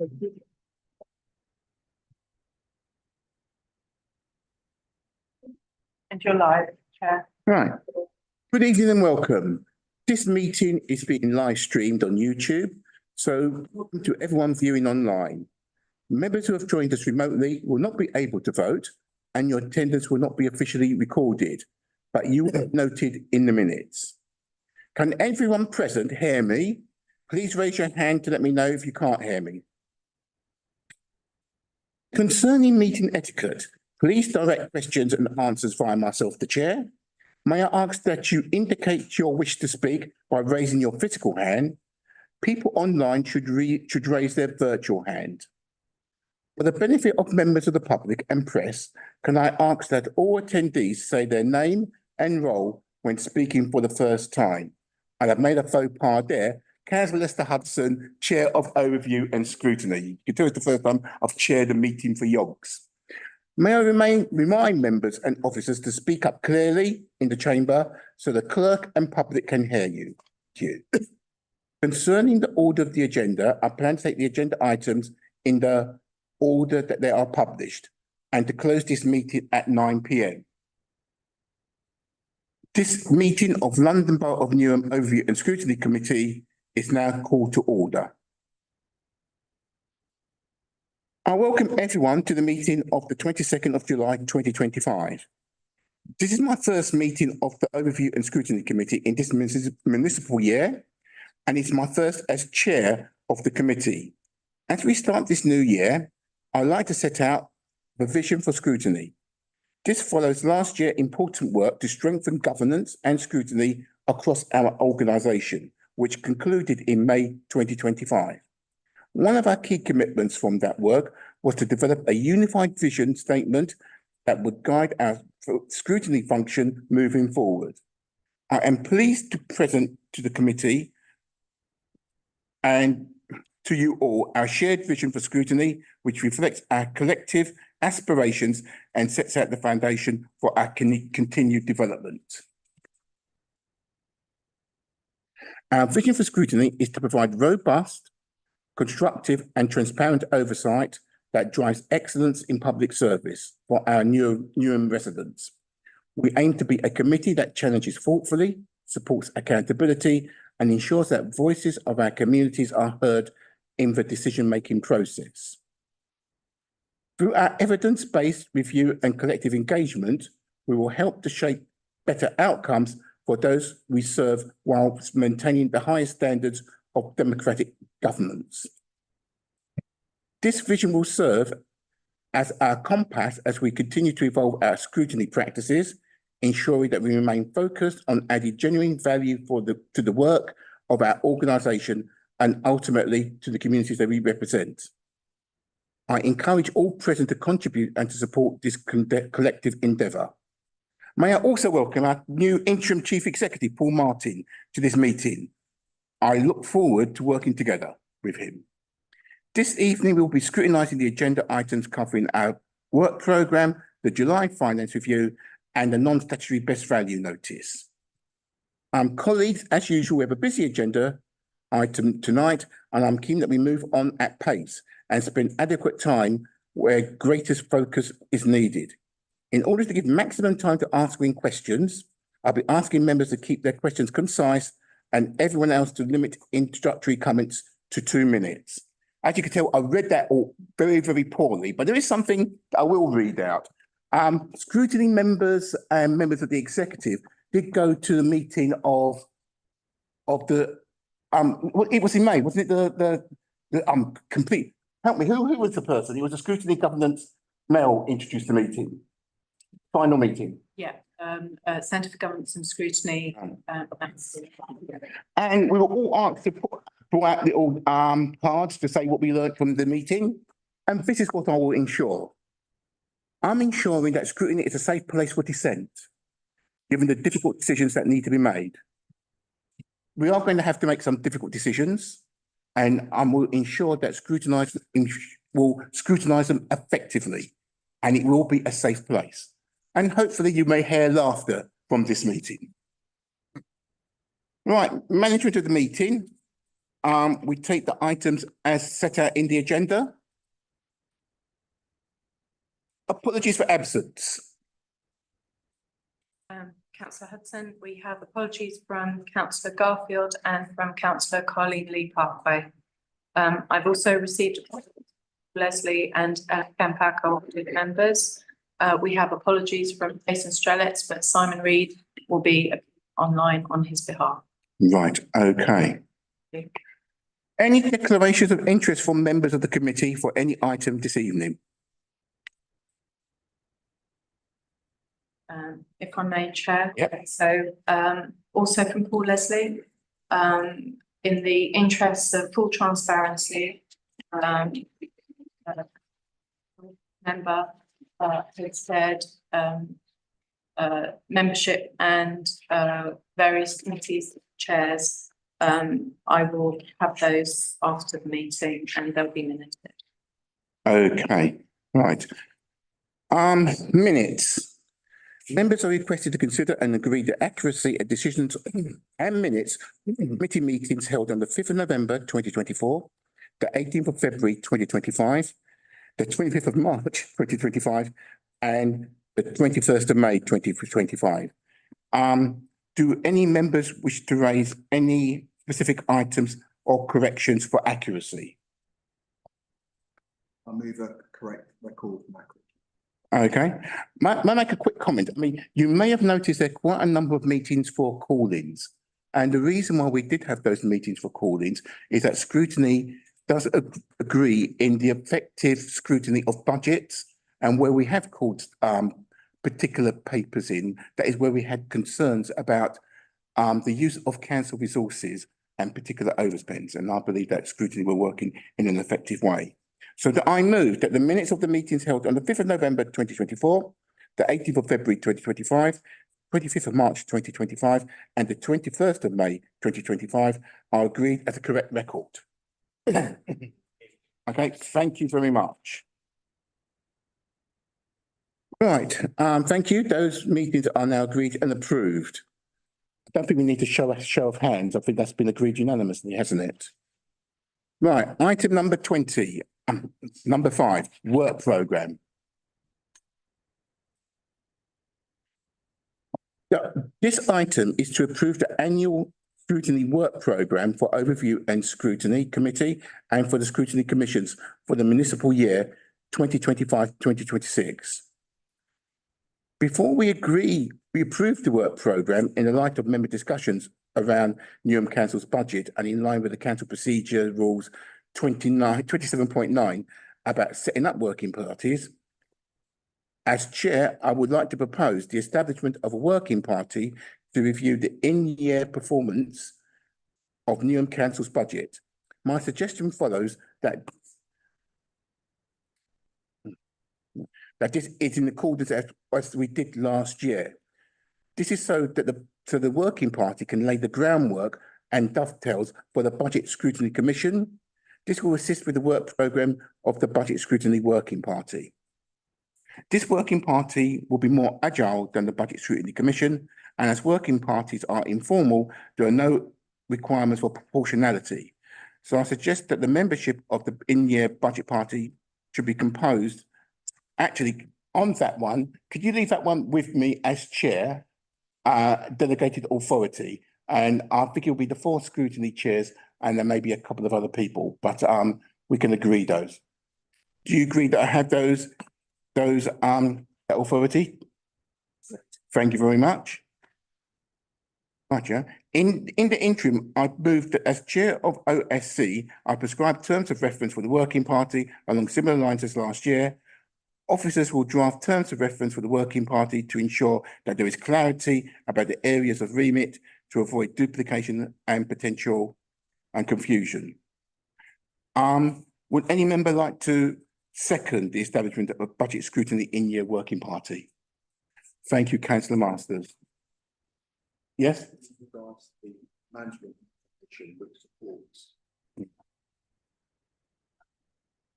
And you're live, Chair. Right. Good evening and welcome. This meeting is being live streamed on YouTube, so welcome to everyone viewing online. Members who have joined us remotely will not be able to vote and your attendance will not be officially recorded, but you will be noted in the minutes. Can everyone present hear me? Please raise your hand to let me know if you can't hear me. Concerning meeting etiquette, please direct questions and answers via myself, the chair. May I ask that you indicate your wish to speak by raising your physical hand? People online should raise their virtual hand. For the benefit of members of the public and press, can I ask that all attendees say their name and role when speaking for the first time? And I've made a faux pas there. Councillor Lester Hudson, Chair of Overview and Scrutiny. You can tell it's the first time I've chaired a meeting for Yogs. May I remind members and officers to speak up clearly in the chamber so the clerk and public can hear you. Thank you. Concerning the order of the agenda, I plan to take the agenda items in the order that they are published and to close this meeting at 9 p.m. This meeting of London Borough of Newham Overview and Scrutiny Committee is now called to order. I welcome everyone to the meeting of the 22nd of July 2025. This is my first meeting of the Overview and Scrutiny Committee in this municipal year, and it's my first as chair of the committee. As we start this new year, I'd like to set out the vision for scrutiny. This follows last year's important work to strengthen governance and scrutiny across our organisation, which concluded in May 2025. One of our key commitments from that work was to develop a unified vision statement that would guide our scrutiny function moving forward. I am pleased to present to the committee and to you all our shared vision for scrutiny, which reflects our collective aspirations and sets out the foundation for our continued development. Our vision for scrutiny is to provide robust, constructive and transparent oversight that drives excellence in public service for our Newham residents. We aim to be a committee that challenges thoughtfully, supports accountability and ensures that voices of our communities are heard in the decision-making process. Through our evidence-based review and collective engagement, we will help to shape better outcomes for those we serve whilst maintaining the highest standards of democratic governance. This vision will serve as our compass as we continue to evolve our scrutiny practices, ensuring that we remain focused on adding genuine value to the work of our organisation and ultimately to the communities that we represent. I encourage all present to contribute and to support this collective endeavour. May I also welcome our new Interim Chief Executive, Paul Martin, to this meeting. I look forward to working together with him. This evening, we'll be scrutinising the agenda items covering our work programme, the July Finance Review and the non-statutory best value notice. Colleagues, as usual, we have a busy agenda item tonight, and I'm keen that we move on at pace and spend adequate time where greatest focus is needed. In order to give maximum time to answering questions, I'll be asking members to keep their questions concise and everyone else to limit introductory comments to 2 minutes. As you can tell, I read that all very, very poorly, but there is something that I will read out. Scrutiny members and members of the executive did go to the meeting of the, it was in May, wasn't it the complete, help me, who was the person? It was a scrutiny governance, Mel introduced the meeting, final meeting. Yeah, Centre for Governance and Scrutiny. And we were all asked to pull out little cards to say what we learned from the meeting. And this is what I will ensure. I'm ensuring that scrutiny is a safe place for dissent, given the difficult decisions that need to be made. We are going to have to make some difficult decisions, and I will ensure that will scrutinise them effectively, and it will be a safe place. And hopefully you may hear laughter from this meeting. Right, management of the meeting. we take the items as set out in the agenda. Apologies for absence. Councillor Hudson, we have apologies from Councillor Garfield and from Councillor Carleen Lee Parkway. I've also received Leslie and Ken Packer members. We have apologies from Jason Strelitz, but Simon Reed will be online on his behalf. Right, okay. Any declarations of interest from members of the committee for any item this evening? If I may, Chair. Yep. So also from Paul Leslie, in the interests of full transparency, member has said membership and various committees chairs. I will have those after the meeting and they'll be minuted. Okay, right. Minutes. Members are requested to consider and agree the accuracy of decisions and minutes of committee meetings held on the 5th of November 2024, the 18th of February 2025, the 25th of March 2025, and the 21st of May 2025. Do any members wish to raise any specific items or corrections for accuracy? I'll move a correct record. Okay, may I make a quick comment? I mean, you may have noticed there are quite a number of meetings for call-ins. And the reason why we did have those meetings for call-ins is that Scrutiny does agree in the effective scrutiny of budgets, and where we have called particular papers in, that is where we had concerns about the use of council resources and particular overspends. And I believe that Scrutiny were working in an effective way. So that I move that the minutes of the meetings held on the 5th of November 2024, the 18th of February 2025, 25th of March 2025, and the 21st of May 2025 are agreed as a correct record. Okay, thank you very much. Right, thank you. Those meetings are now agreed and approved. I don't think we need to show a show of hands. I think that's been agreed unanimously, hasn't it? Right, item number 20. Number 5, work programme. This item is to approve the annual scrutiny work programme for overview and scrutiny committee and for the scrutiny commissions for the municipal year 2025-2026. Before we approve the work programme in the light of member discussions around Newham Council's budget and in line with the council procedure rules 27.9 about setting up working parties. As chair, I would like to propose the establishment of a working party to review the in-year performance of Newham Council's budget. My suggestion follows that this is in accordance as we did last year. This is so that the working party can lay the groundwork and dovetails for the Budget Scrutiny Commission. This will assist with the work programme of the Budget Scrutiny Working Party. This working party will be more agile than the Budget Scrutiny Commission, and as working parties are informal, there are no requirements for proportionality. So I suggest that the membership of the in-year budget party should be composed. Actually, on that one, could you leave that one with me as chair, delegated authority? And I think it'll be the 4 scrutiny chairs and there may be a couple of other people, but we can agree those. Do you agree that I have those authority? Thank you very much. Right, yeah. In the interim, I moved that as chair of OSC, I prescribe terms of reference for the working party along similar lines as last year. Officers will draft terms of reference for the working party to ensure that there is clarity about the areas of remit to avoid duplication and potential and confusion. Would any member like to second the establishment of a budget scrutiny in-year working party? Thank you, Councillor Masters. Yes? With regards to the management section which supports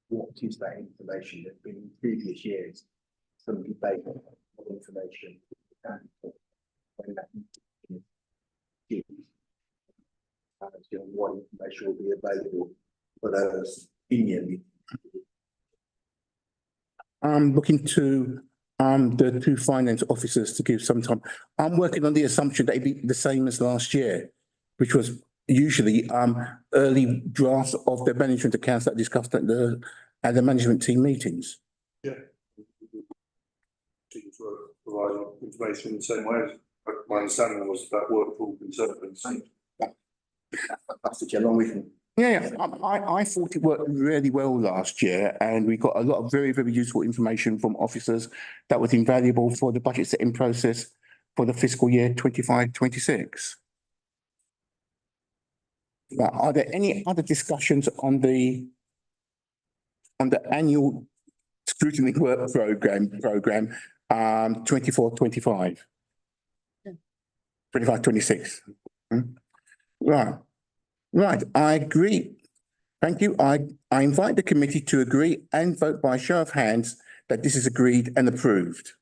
what is that information that in previous years some debate on what information and when that is you know, what information will be available for those in the. I'm looking to the two finance officers to give some time. I'm working on the assumption that it'd be the same as last year, which was usually early drafts of the management accounts that are discussed at the management team meetings. Yeah. Teams were providing information in the same way. My understanding was that work all conservatives. That's the general we can. Yeah, I thought it worked really well last year, and we got a lot of very, very useful information from officers that was invaluable for the budget setting process for the fiscal year 25-26. Now, are there any other discussions on the annual scrutiny work program 24-25? 25-26. Right, I agree. Thank you. I invite the committee to agree and vote by show of hands that this is agreed and approved.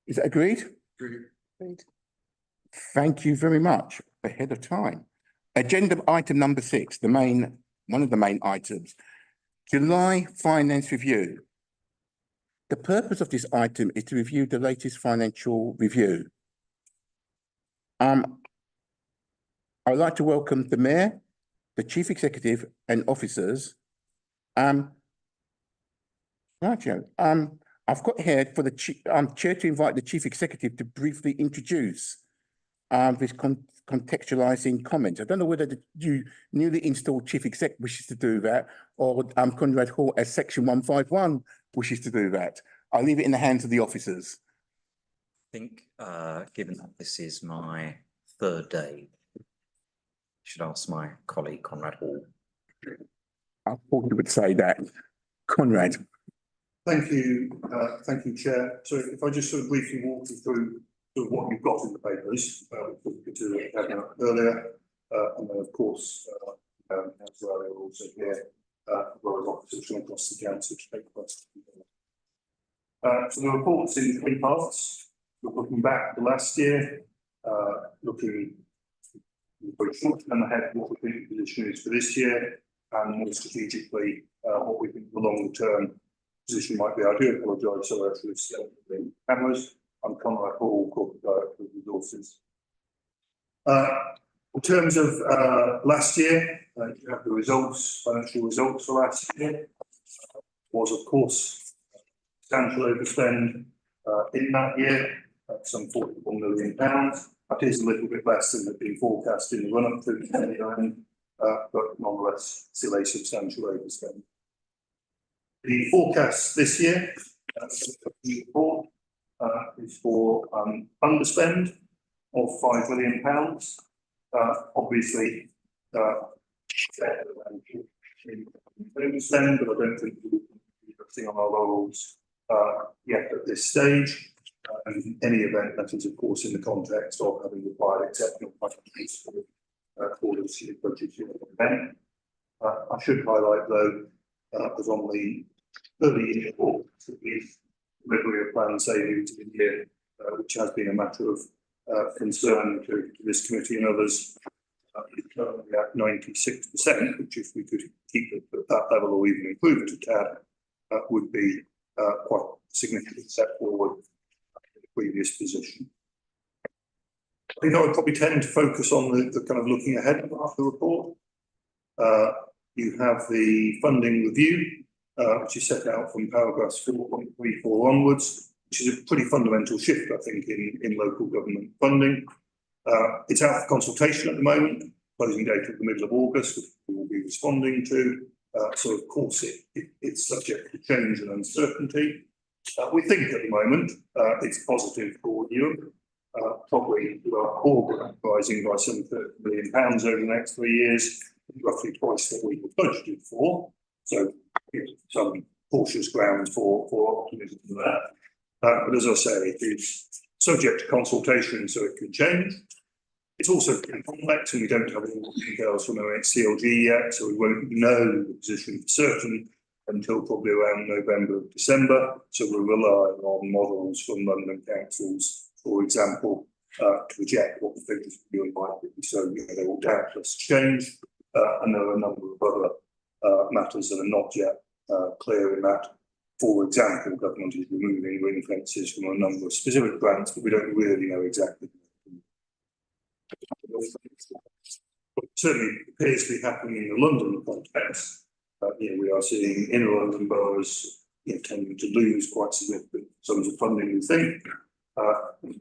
Is that agreed? Agreed. Thank you very much. Ahead of time. Agenda item number 6, one of the main items. July finance review. The purpose of this item is to review the latest financial review. I'd like to welcome the Mayor, the Chief Executive and officers. Right, Joe. I've got here for the Chair to invite the Chief Executive to briefly introduce this contextualising comment. I don't know whether the newly installed Chief Exec wishes to do that, or Conrad Hall as Section 151 wishes to do that. I'll leave it in the hands of the officers. I think, given that this is my third day, should ask my colleague Conrad Hall. I thought you would say that. Conrad. Thank you, Chair. So if I just sort of briefly walk you through sort of what you've got in the papers, we could do it earlier, and then of course, as well, are also here, as well as officers from across the council to take questions. So the report's in 3 parts. We're looking back to last year, looking very short term ahead what we think the position is for this year, and more strategically what we think the longer term position might be. I do apologise, so I should have said the cameras. I'm Conrad Hall, Corporate Director of Resources. In terms of last year, you have the results, financial results for last year. Was of course substantial overspend in that year, some £41 million. That is a little bit less than had been forecast in the run-up to the 29, but nonetheless still a substantial overspend. The forecast this year, the report, is for underspend of £5 million. Obviously, overspend, but I don't think we'll be resting on our laurels yet at this stage. And in any event, that is of course in the context of having required exceptional budgets for this year's budget event. I should highlight though, as on the early year report, the delivery of planned savings in the year, which has been a matter of concern to this committee and others, is currently at 96%, which if we could keep it at that level or even improve it a tad, would be quite a significant step forward in the previous position. I think I would probably tend to focus on the kind of looking ahead of the report. You have the funding review, which is set out from paragraphs 4.34 onwards, which is a pretty fundamental shift, I think, in local government funding. It's out for consultation at the moment, closing date of the middle of August, which we will be responding to. So of course it's subject to change and uncertainty. We think at the moment it's positive for Newham. Probably we are rising by some £30 million over the next 3 years, roughly twice what we were budgeted for. So some cautious grounds for optimism for that. But as I say, it is subject to consultation, so it could change. It's also complex, and we don't have all the details from OHCLG yet, so we won't know the position for certain until probably around November, December. So we'll rely on models from London councils, for example, to project what the figures for Newham might be. So they will doubtless change, and there are a number of other matters that are not yet clear in that. For example, government is removing ring fences from a number of specific grants, but we don't really know exactly. What certainly appears to be happening in the London context. We are seeing inner London boroughs tending to lose quite significant sums of funding. We think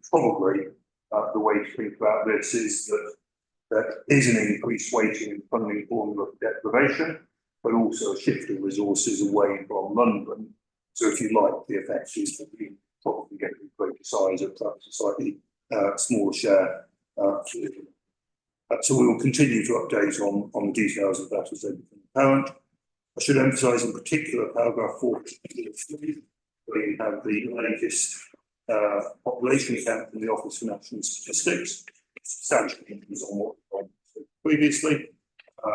probably the way to think about this is that there is an increased weighting in funding formula for deprivation, but also a shift of resources away from London. So if you like, the effect is that we probably get a greater size of perhaps a slightly smaller share. So we will continue to update on the details of that as they become apparent. I should emphasise in particular paragraph 4, where you have the latest population count from the Office for National Statistics, substantially increase on what was previously.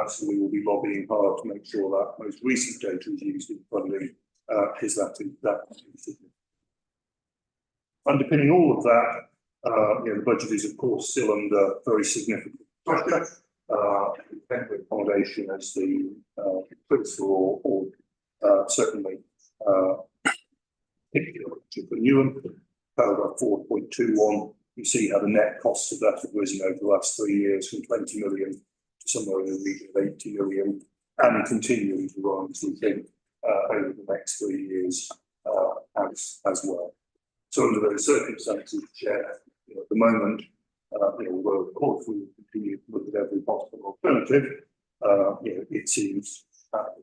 So we will be lobbying hard to make sure that most recent data is used in funding is that. Underpinning all of that, the budget is of course still under very significant pressure. Temporary accommodation as the principal or certainly particular for Newham. Paragraph 4.21, you see how the net costs of that have risen over the last 3 years from 20 million to somewhere in the region of 80 million, and continuing to rise, we think, over the next 3 years as well. So under those circumstances, Chair, at the moment, although of course we will continue to look at every possible alternative, it seems that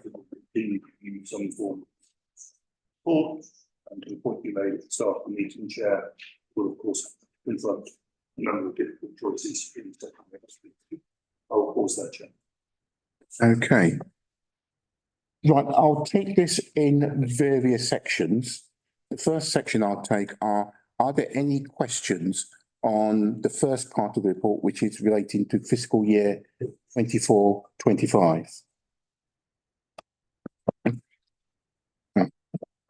we will continue to use some form of support. And to the point you made at the start of the meeting, Chair, will of course confront a number of difficult choices in the second next. I'll pause there, Chair. Okay. Right, I'll take this in various sections. The first section I'll take are there any questions on the first part of the report, which is relating to fiscal year 24-25?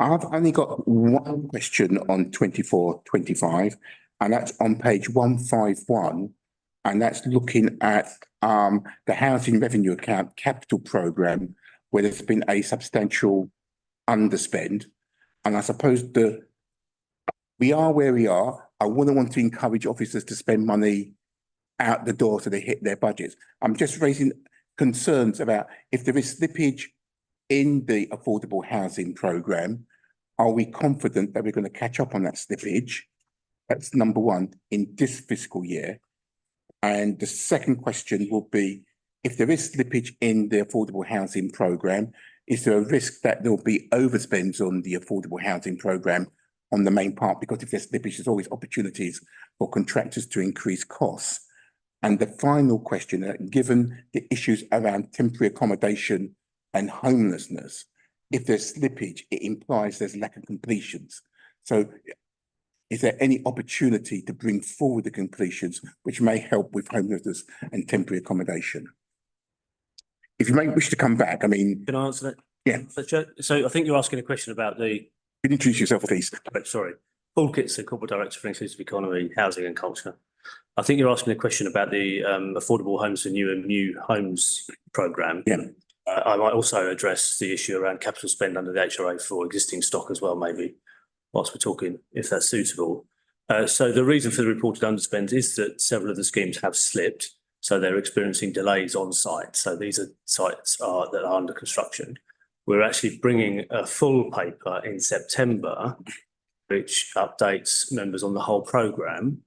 I've only got one question on 24-25, and that's on page 151, and that's looking at the housing revenue account capital programme, where there's been a substantial underspend. And I suppose we are where we are. I wouldn't want to encourage officers to spend money out the door so they hit their budgets. I'm just raising concerns about if there is slippage in the affordable housing programme, are we confident that we're going to catch up on that slippage? That's number one in this fiscal year. And the second question will be, if there is slippage in the affordable housing programme, is there a risk that there will be overspends on the affordable housing programme on the main part? Because if there's slippage, there's always opportunities for contractors to increase costs. And the final question, given the issues around temporary accommodation and homelessness, if there's slippage, it implies there's lack of completions. So is there any opportunity to bring forward the completions, which may help with homelessness and temporary accommodation? If you may wish to come back, I mean. Can I answer that? Yeah. So I think you're asking a question about the. Can you introduce yourself, please? Sorry. Paul Kitts, the Corporate Director for Inclusive Economy, Housing and Culture. I think you're asking a question about the Affordable Homes for New Homes programme. Yeah. I might also address the issue around capital spend under the HRA for existing stock as well, maybe, whilst we're talking, if that's suitable. So the reason for the reported underspend is that several of the schemes have slipped, so they're experiencing delays on site. So these are sites that are under construction. We're actually bringing a full paper in September, which updates members on the whole programme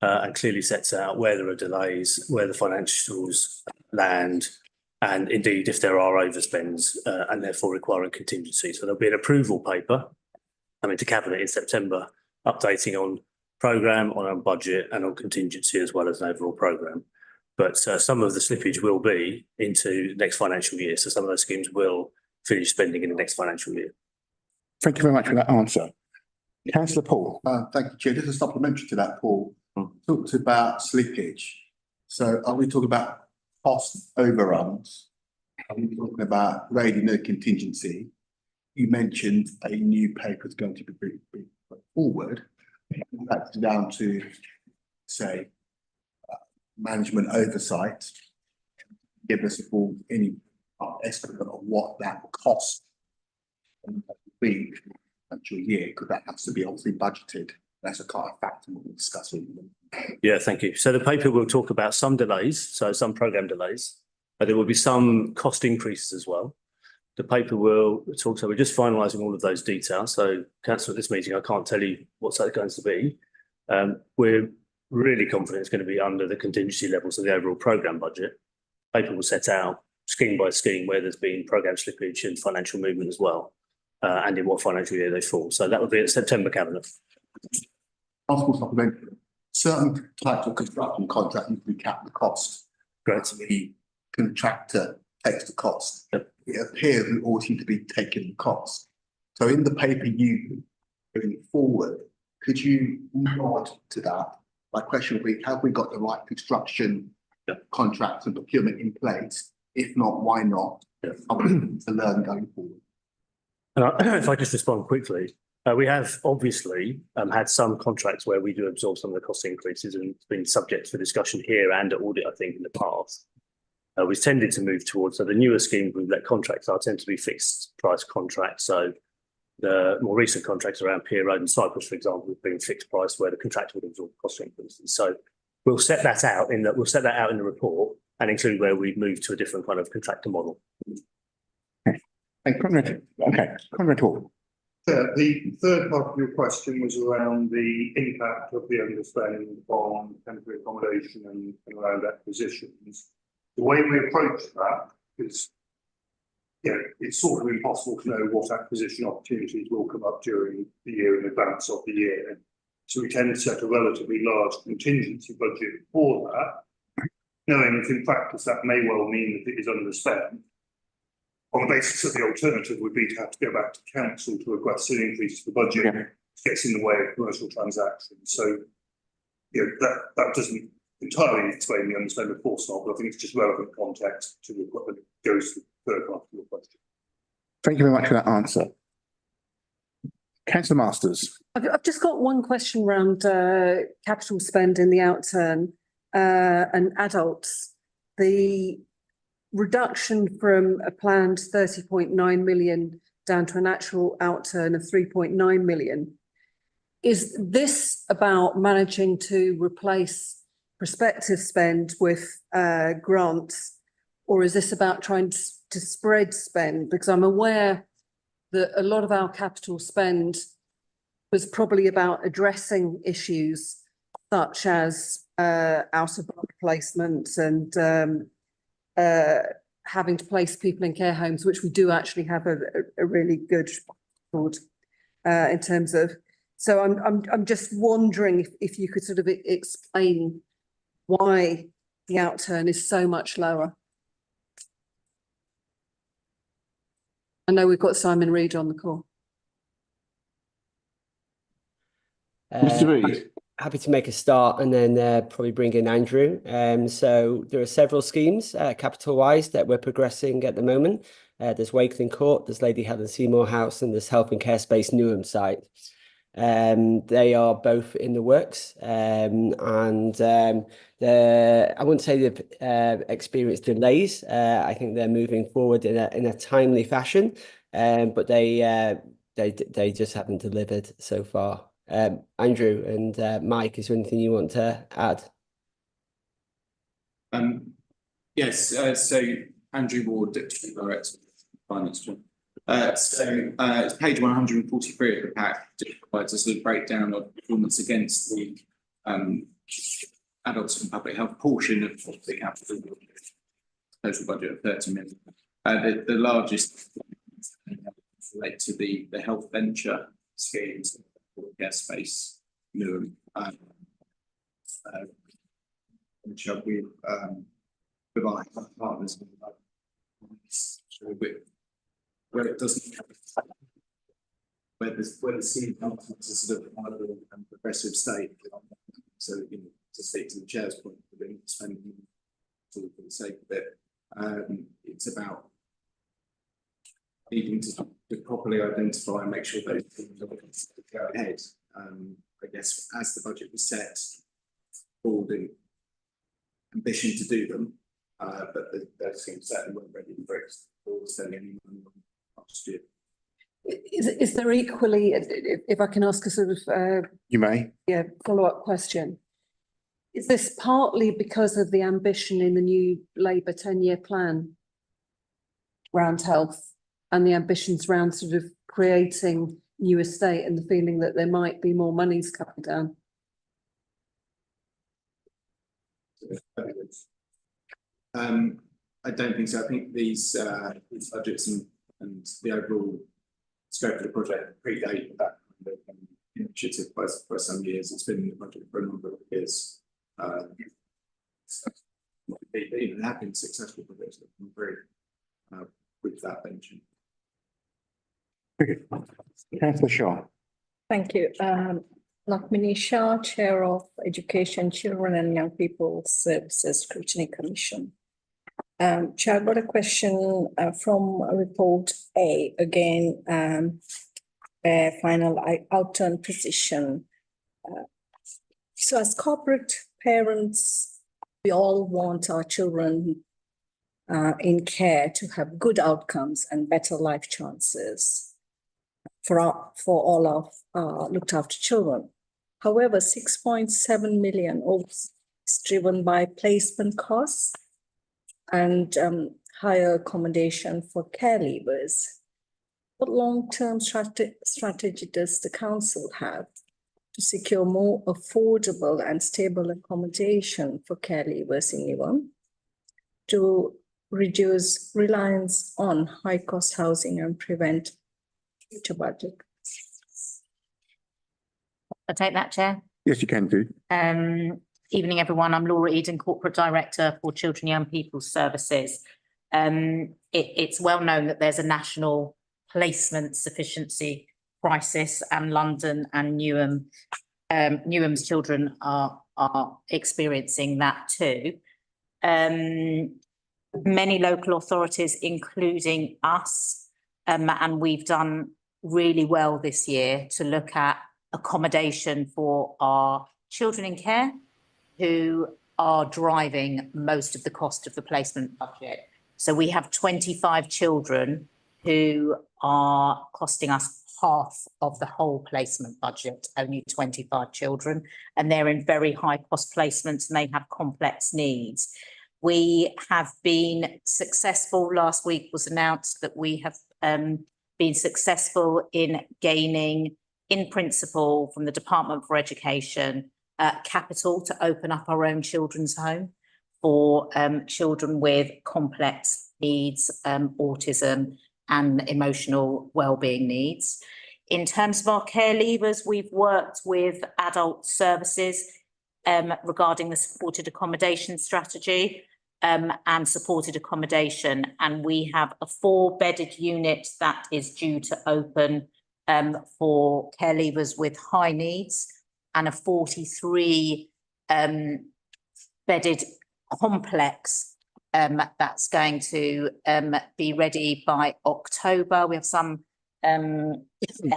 and clearly sets out where there are delays, where the financials land, and indeed if there are overspends and therefore requiring contingency. So there'll be an approval paper coming to Cabinet in September, updating on programme, on our budget and on contingency as well as an overall programme. But some of the slippage will be into next financial year. So some of those schemes will finish spending in the next financial year. Thank you very much for that answer. Councillor Paul. Thank you, Chair. Just a supplementary to that, Paul. Talked about slippage. So are we talking about cost overruns? Are we talking about raiding the contingency? You mentioned a new paper is going to be put forward. That's down to, say, management oversight. give us a full, any estimate of what that will cost and be actual year, because that has to be obviously budgeted. That's a kind of factor we'll discuss. Yeah, thank you. So the paper will talk about some delays, so some programme delays, but there will be some cost increases as well. The paper will talk, so we're just finalising all of those details. So council, at this meeting, I can't tell you what's that going to be. We're really confident it's going to be under the contingency levels of the overall programme budget. Paper will set out scheme by scheme where there's been programme slippage and financial movement as well, and in what financial year they fall. So that will be at September cabinet. Possible supplementary. Certain types of construction contract need to be capped the cost. Great. The contractor takes the cost. Yep. It appears we all seem to be taking the cost. So in the paper you going forward, could you nod to that? My question would be, have we got the right construction contracts and procurement in place? If not, why not? To learn going forward. If I just respond quickly, we have obviously had some contracts where we do absorb some of the cost increases, and it's been subject for discussion here and at audit, I think, in the past. We've tended to move towards, so the newer schemes we've let contracts are tend to be fixed price contracts. So the more recent contracts around Pier Road and Cyprus, for example, have been fixed price where the contractor would absorb cost increases. So we'll set that out in the report and include where we've moved to a different kind of contractor model. And Conrad, okay, Conrad Hall. The third part of your question was around the impact of the underspend on temporary accommodation and around acquisitions. The way we approach that is, it's sort of impossible to know what acquisition opportunities will come up during the year in advance of the year. So we tend to set a relatively large contingency budget for that, knowing that in practice that may well mean that it is underspent. On the basis that the alternative would be to have to go back to council to request an increase to the budget, gets in the way of commercial transactions. So, that doesn't entirely explain the underspend, of course not, but I think it's just relevant context to what goes to the third part of your question. Thank you very much for that answer. Councillor Masters. I've just got one question around capital spend in the outturn and adults. The reduction from a planned 30.9 million down to an actual outturn of 3.9 million. Is this about managing to replace prospective spend with grants, or is this about trying to spread spend? Because I'm aware that a lot of our capital spend was probably about addressing issues such as out of block placements and having to place people in care homes, which we do actually have a really good record in terms of. So I'm just wondering if you could sort of explain why the outturn is so much lower. I know we've got Simon Reid on the call. Mr. Reid. Happy to make a start and then probably bring in Andrew. So there are several schemes, capital-wise, that we're progressing at the moment. There's Wakeling Court, there's Lady Helen Seymour House, and there's Health and Care Space Newham site. They are both in the works, and I wouldn't say they've experienced delays. I think they're moving forward in a timely fashion, but they just haven't delivered so far. Andrew and Mike, is there anything you want to add? Yes, so Andrew Ward, Deputy Director of Finance. It's page 143 of the pack, which provides a sort of breakdown of performance against the adults and public health portion of the capital total budget of 30 million. The largest relate to the health venture schemes, care space, Newham, which we provide partners where it doesn't have where the scheme comes into sort of a progressive state. So, to speak to the chair's point, we're spending for the sake of it. It's about needing to properly identify and make sure those things go ahead. I guess as the budget was set for the ambition to do them, But those schemes certainly weren't ready for spending any money on last year. Is there equally, if I can ask a sort of, You may. follow-up question? Is this partly because of the ambition in the new Labour 10-year plan around health and the ambitions around sort of creating new estate and the feeling that there might be more monies coming down? I don't think so. I think these budgets and the overall scope of the project predate that kind of initiative by some years. It's been in the budget for a number of years. It have been successful projects. I'm very with that mention. Okay. Councillor Shaw. Thank you. Lakmini Shah, Chair of Education, Children and Young People Services Scrutiny Commission. Chair, I've got a question from report A, again, final outturn position. So as corporate parents, we all want our children in care to have good outcomes and better life chances for all of looked after children. However, 6.7 million is driven by placement costs and higher accommodation for care leavers. What long-term strategy does the council have to secure more affordable and stable accommodation for care leavers in Newham, to reduce reliance on high-cost housing and prevent future budget? I'll take that, Chair. Yes, you can do. Evening, everyone. I'm Laura Eden, Corporate Director for Children and Young People Services. It's well known that there's a national placement sufficiency crisis, and London and Newham's children are experiencing that too. Many local authorities, including us, and we've done really well this year to look at accommodation for our children in care who are driving most of the cost of the placement budget. So we have 25 children who are costing us half of the whole placement budget, only 25 children, and they're in very high cost placements and they have complex needs. We have been successful. Last week was announced that we have been successful in gaining, in principle, from the Department for Education, capital to open up our own children's home for children with complex needs, autism and emotional wellbeing needs. In terms of our care leavers, we've worked with adult services regarding the supported accommodation strategy and supported accommodation. And we have a 4-bedded unit that is due to open for care leavers with high needs, and a 43-bedded complex that's going to be ready by October. We have there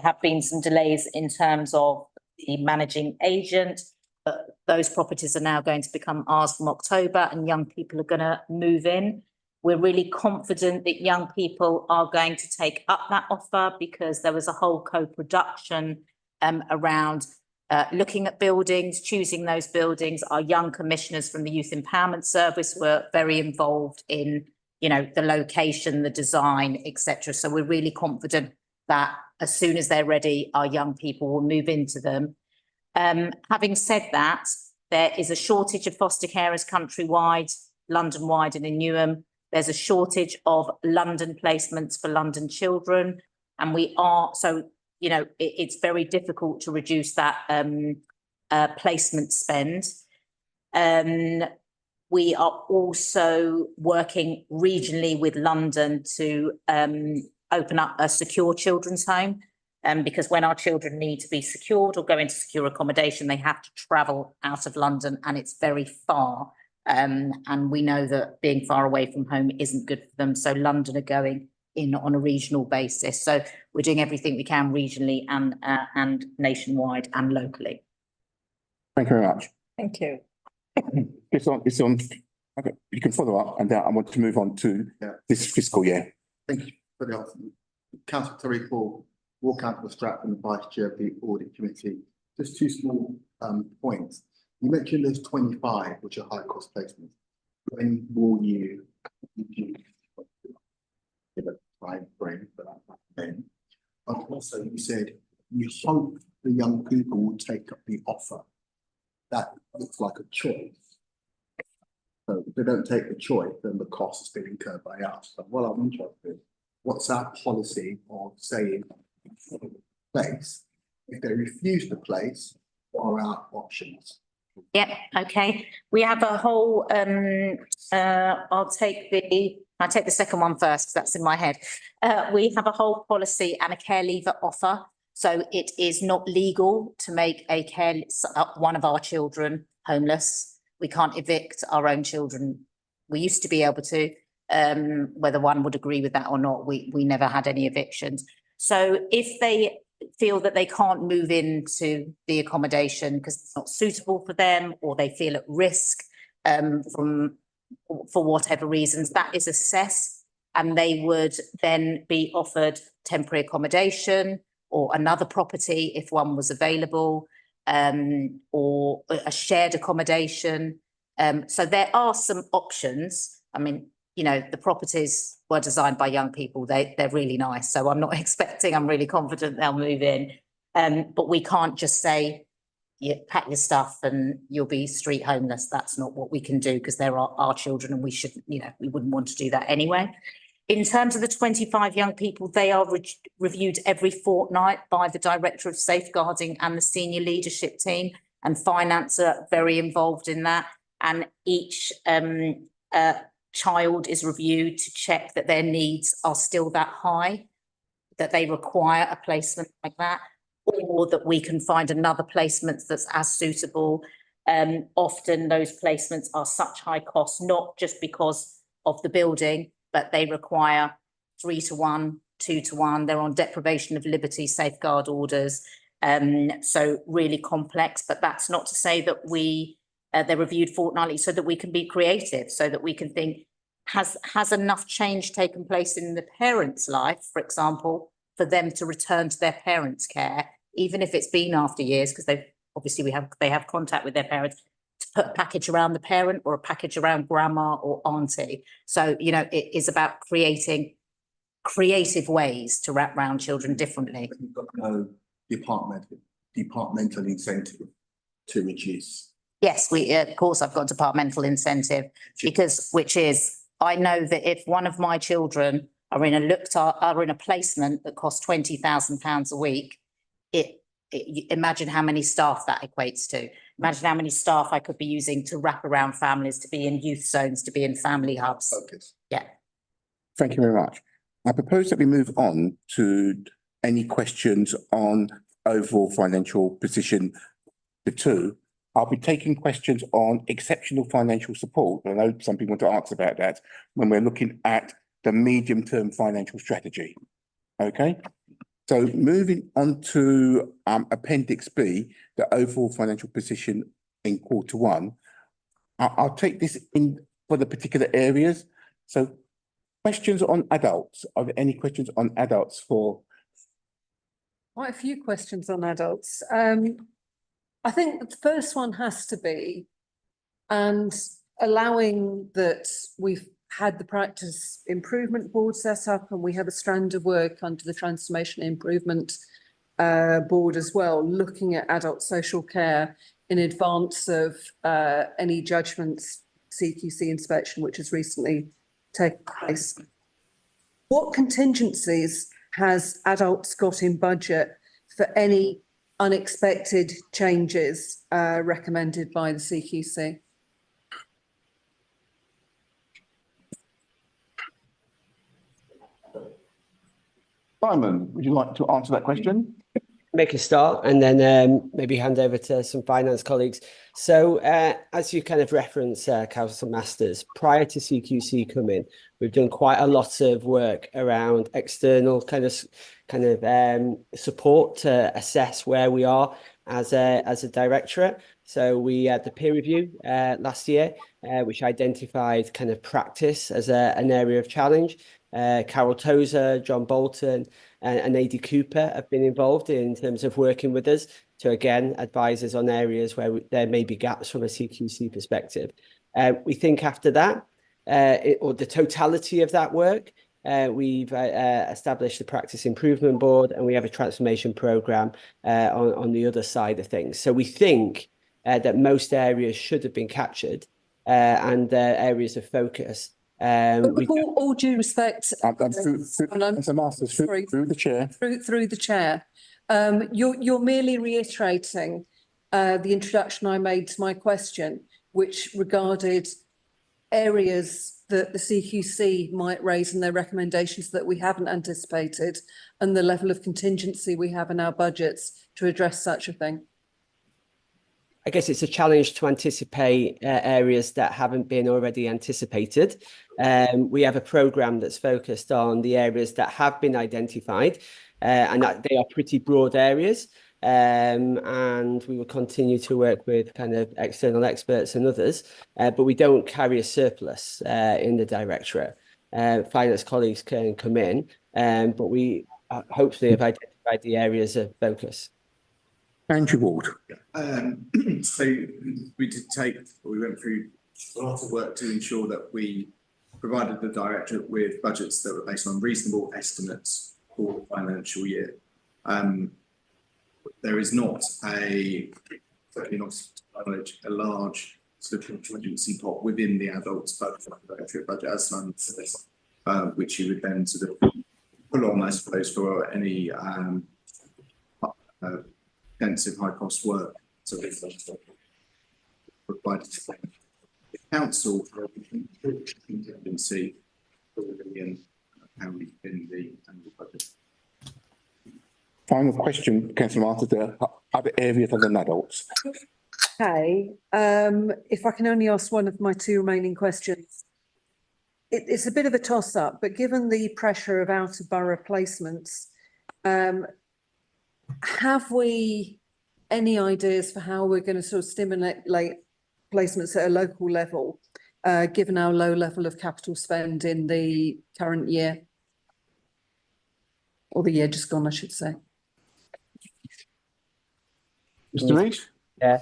have been some delays in terms of the managing agent, but those properties are now going to become ours from October, and young people are going to move in. We're really confident that young people are going to take up that offer, because there was a whole co-production around looking at buildings, choosing those buildings. Our young commissioners from the Youth Empowerment Service were very involved in, the location, the design, etc. So we're really confident that as soon as they're ready, our young people will move into them. Having said that, there is a shortage of foster carers countrywide, London-wide and in Newham. There's a shortage of London placements for London children. And it's very difficult to reduce that placement spend. We are also working regionally with London to open up a secure children's home. Because when our children need to be secured or go into secure accommodation, they have to travel out of London, and it's very far. And we know that being far away from home isn't good for them. So London are going in on a regional basis. So we're doing everything we can regionally and nationwide and locally. Thank you very much. Thank you. It's on Okay, you can follow up and then I want to move on to Yeah. this fiscal year. Thank you for the answer. Councillor Terry Paul, War Councillor Stratton, Vice Chair of the Audit Committee. Just two small points. You mentioned there's 25 which are high cost placements. When will you give a time frame for that then? But also you said you hope the young people will take up the offer. That looks like a choice. So if they don't take the choice, then the cost is being incurred by us. But what I'm interested in, what's our policy of saying place? If they refuse to place, what are our options? Yep, okay. We have a whole, I'll take the second one first, because that's in my head. We have a whole policy and a care leaver offer. So it is not legal to make one of our children homeless. We can't evict our own children. We used to be able to, whether one would agree with that or not, we never had any evictions. So if they feel that they can't move into the accommodation because it's not suitable for them, or they feel at risk for whatever reasons, that is assessed, and they would then be offered temporary accommodation or another property if one was available, or a shared accommodation. So there are some options. I mean, you know, the properties were designed by young people. They're really nice. So I'm not expecting, I'm really confident they'll move in. But we can't just say, you pack your stuff and you'll be street homeless. That's not what we can do, because they're our children, and we shouldn't, you know, we wouldn't want to do that anyway. In terms of the 25 young people, they are reviewed every fortnight by the Director of Safeguarding and the senior leadership team, and finance are very involved in that. And each child is reviewed to check that their needs are still that high, that they require a placement like that, or that we can find another placement that's as suitable. Often those placements are such high cost, not just because of the building, but they require 3-to-1, 2-to-1. They're on deprivation of liberty safeguard orders. So really complex, but that's not to say that they're reviewed fortnightly so that we can be creative, so that we can think, has enough change taken place in the parent's life, for example, for them to return to their parents' care, even if it's been after years, because they have contact with their parents, to put a package around the parent or a package around grandma or auntie. So, you know, it is about creating creative ways to wrap around children differently. You've got no departmental incentive to reduce. Yes, of course, I've got departmental incentive, which is, I know that if one of my children are in a placement that costs £20,000 a week, imagine how many staff that equates to. Imagine how many staff I could be using to wrap around families, to be in youth zones, to be in family hubs. Focus. Yeah. Thank you very much. I propose that we move on to any questions on overall financial position for 2. I'll be taking questions on exceptional financial support. I know some people want to ask about that when we're looking at the medium-term financial strategy. Okay, so moving on to Appendix B, the overall financial position in Q1. I'll take this in for the particular areas. So questions on adults. Are there any questions on adults for? Quite a few questions on adults. I think the first one has to be, and allowing that we've had the practice improvement board set up, and we have a strand of work under the transformation improvement board as well, looking at adult social care in advance of any judgments, CQC inspection, which has recently taken place. What contingencies has adults got in budget for any unexpected changes recommended by the CQC? Simon, would you like to answer that question? Make a start and then maybe hand over to some finance colleagues. So as you kind of reference, Council Masters, prior to CQC coming, we've done quite a lot of work around external kind of support to assess where we are as a directorate. So we had the peer review last year, which identified kind of practice as an area of challenge. Carol Tozer, John Bolton, and AD Cooper have been involved in terms of working with us to, again, advise us on areas where there may be gaps from a CQC perspective. We think after that, or the totality of that work, we've established the Practice Improvement Board, and we have a transformation programme on the other side of things. So we think that most areas should have been captured and areas of focus. All due respect, Through the chair. Through the chair, you're merely reiterating the introduction I made to my question, which regarded areas that the CQC might raise in their recommendations that we haven't anticipated, and the level of contingency we have in our budgets to address such a thing. I guess it's a challenge to anticipate areas that haven't been already anticipated. We have a programme that's focused on the areas that have been identified, and that they are pretty broad areas. And we will continue to work with kind of external experts and others, but we don't carry a surplus in the directorate. Finance colleagues can come in, but we hopefully have identified the areas of focus. Andrew Ward. So we went through a lot of work to ensure that we provided the directorate with budgets that were based on reasonable estimates for the financial year. There is not certainly not to my knowledge, a large sort of contingency pot within the adults budget as Simon says, which you would then sort of pull on, I suppose, for any extensive high cost work. So it's provided to the council for contingency for £1 million in the annual budget. Final question, Councillor Martha, there are other areas other than adults. Okay, if I can only ask one of my two remaining questions. It's a bit of a toss-up, but given the pressure of out-of-borough placements, have we any ideas for how we're going to sort of stimulate placements at a local level, given our low level of capital spend in the current year? Or the year just gone, I should say. Mr. Rees? Yeah.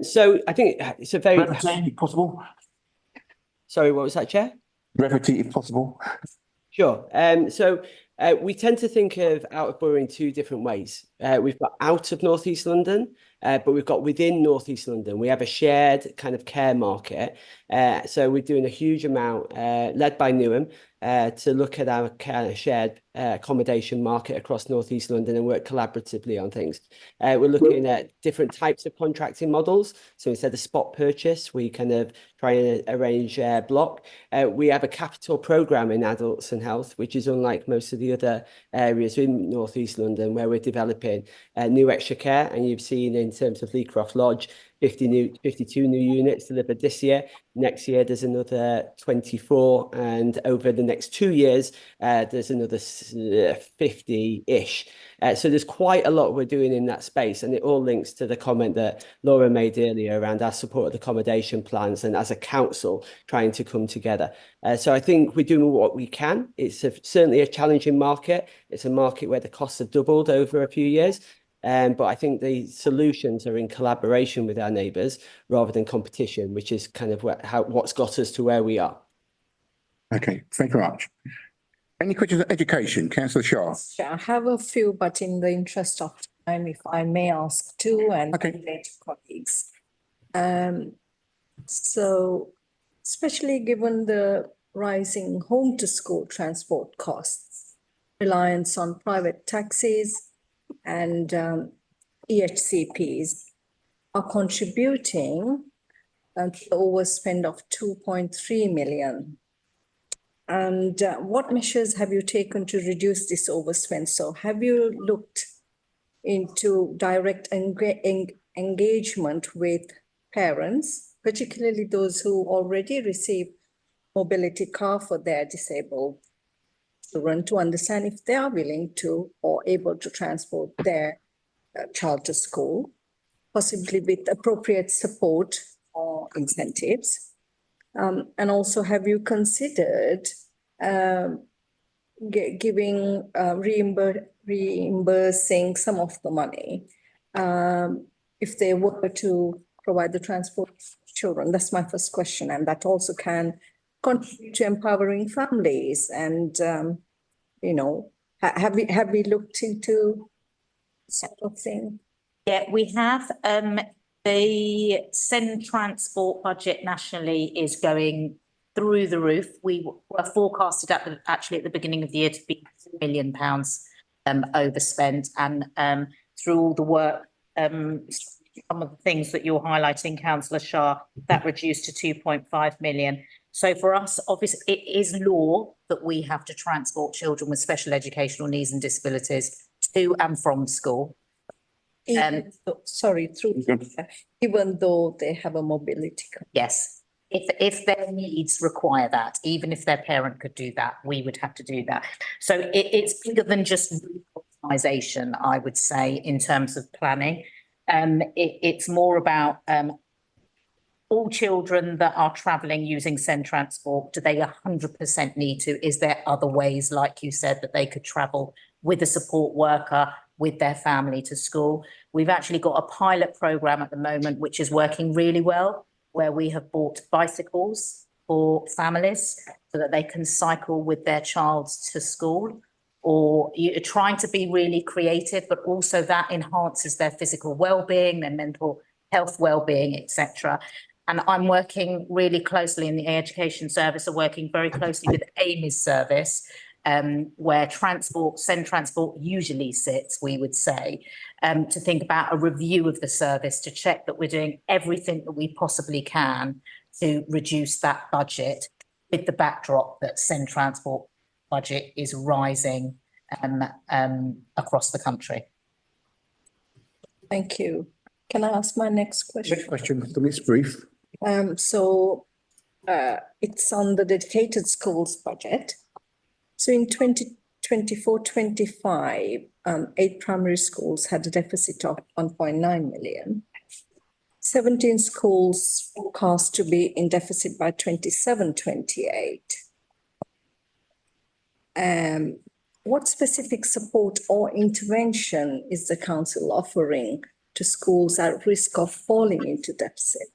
So I think it's a very... Brevity, if possible. Sorry, what was that, Chair? Brevity, if possible. Sure. So we tend to think of out of borough in two different ways. We've got out of North East London, but we've got within North East London. We have a shared kind of care market. So we're doing a huge amount, led by Newham, to look at our kind of shared accommodation market across North East London and work collaboratively on things. We're looking at different types of contracting models. So instead of spot purchase, we kind of try and arrange block. We have a capital programme in adults and health, which is unlike most of the other areas in North East London, where we're developing new extra care. And you've seen in terms of Leecroft Lodge, 52 new units delivered this year. Next year, there's another 24. And over the next 2 years, there's another 50-ish. So there's quite a lot we're doing in that space. And it all links to the comment that Laura made earlier around our supported accommodation plans and as a council trying to come together. So I think we're doing what we can. It's certainly a challenging market. It's a market where the costs have doubled over a few years. But I think the solutions are in collaboration with our neighbours rather than competition, which is kind of what's got us to where we are. Okay, thank you very much. Any questions on education? Councillor Shah. I have a few, but in the interest of time, if I may ask two and later colleagues. So especially given the rising home to school transport costs, reliance on private taxis and EHCPs are contributing to the overspend of 2.3 million. And what measures have you taken to reduce this overspend? So have you looked into direct engagement with parents, particularly those who already receive mobility car for their disabled children, to understand if they are willing to or able to transport their child to school? possibly with appropriate support or incentives? And also, have you considered giving reimbursing some of the money if they were to provide the transport for children? That's my first question, and that also can contribute to empowering families. And you know, have we looked into sort of thing? Yeah, we have. The Send Transport budget nationally is going through the roof. We were forecasted actually at the beginning of the year to be £4 million overspent, and through all the work, some of the things that you're highlighting, Councillor Shah, that reduced to 2.5 million. So for us, obviously, it is law that we have to transport children with special educational needs and disabilities to and from school. Even though they have a mobility. Yes, if their needs require that, even if their parent could do that, we would have to do that. So it's bigger than just optimization, I would say, in terms of planning. It's more about all children that are travelling using Send Transport, do they 100% need to? Is there other ways, like you said, that they could travel with a support worker, with their family to school? We've actually got a pilot programme at the moment, which is working really well, where we have bought bicycles for families so that they can cycle with their child to school. Or you're trying to be really creative, but also that enhances their physical well-being, their mental health well-being, etc. And I'm working really closely in the education service, are working very closely with Amy's service, where Send Transport usually sits, we would say, to think about a review of the service, to check that we're doing everything that we possibly can to reduce that budget, with the backdrop that Send Transport budget is rising across the country. Thank you. Can I ask my next question? Next question, it's brief. It's on the dedicated schools budget. So in 2024-25, 8 primary schools had a deficit of 1.9 million. 17 schools forecast to be in deficit by 27-28. What specific support or intervention is the council offering to schools at risk of falling into deficit?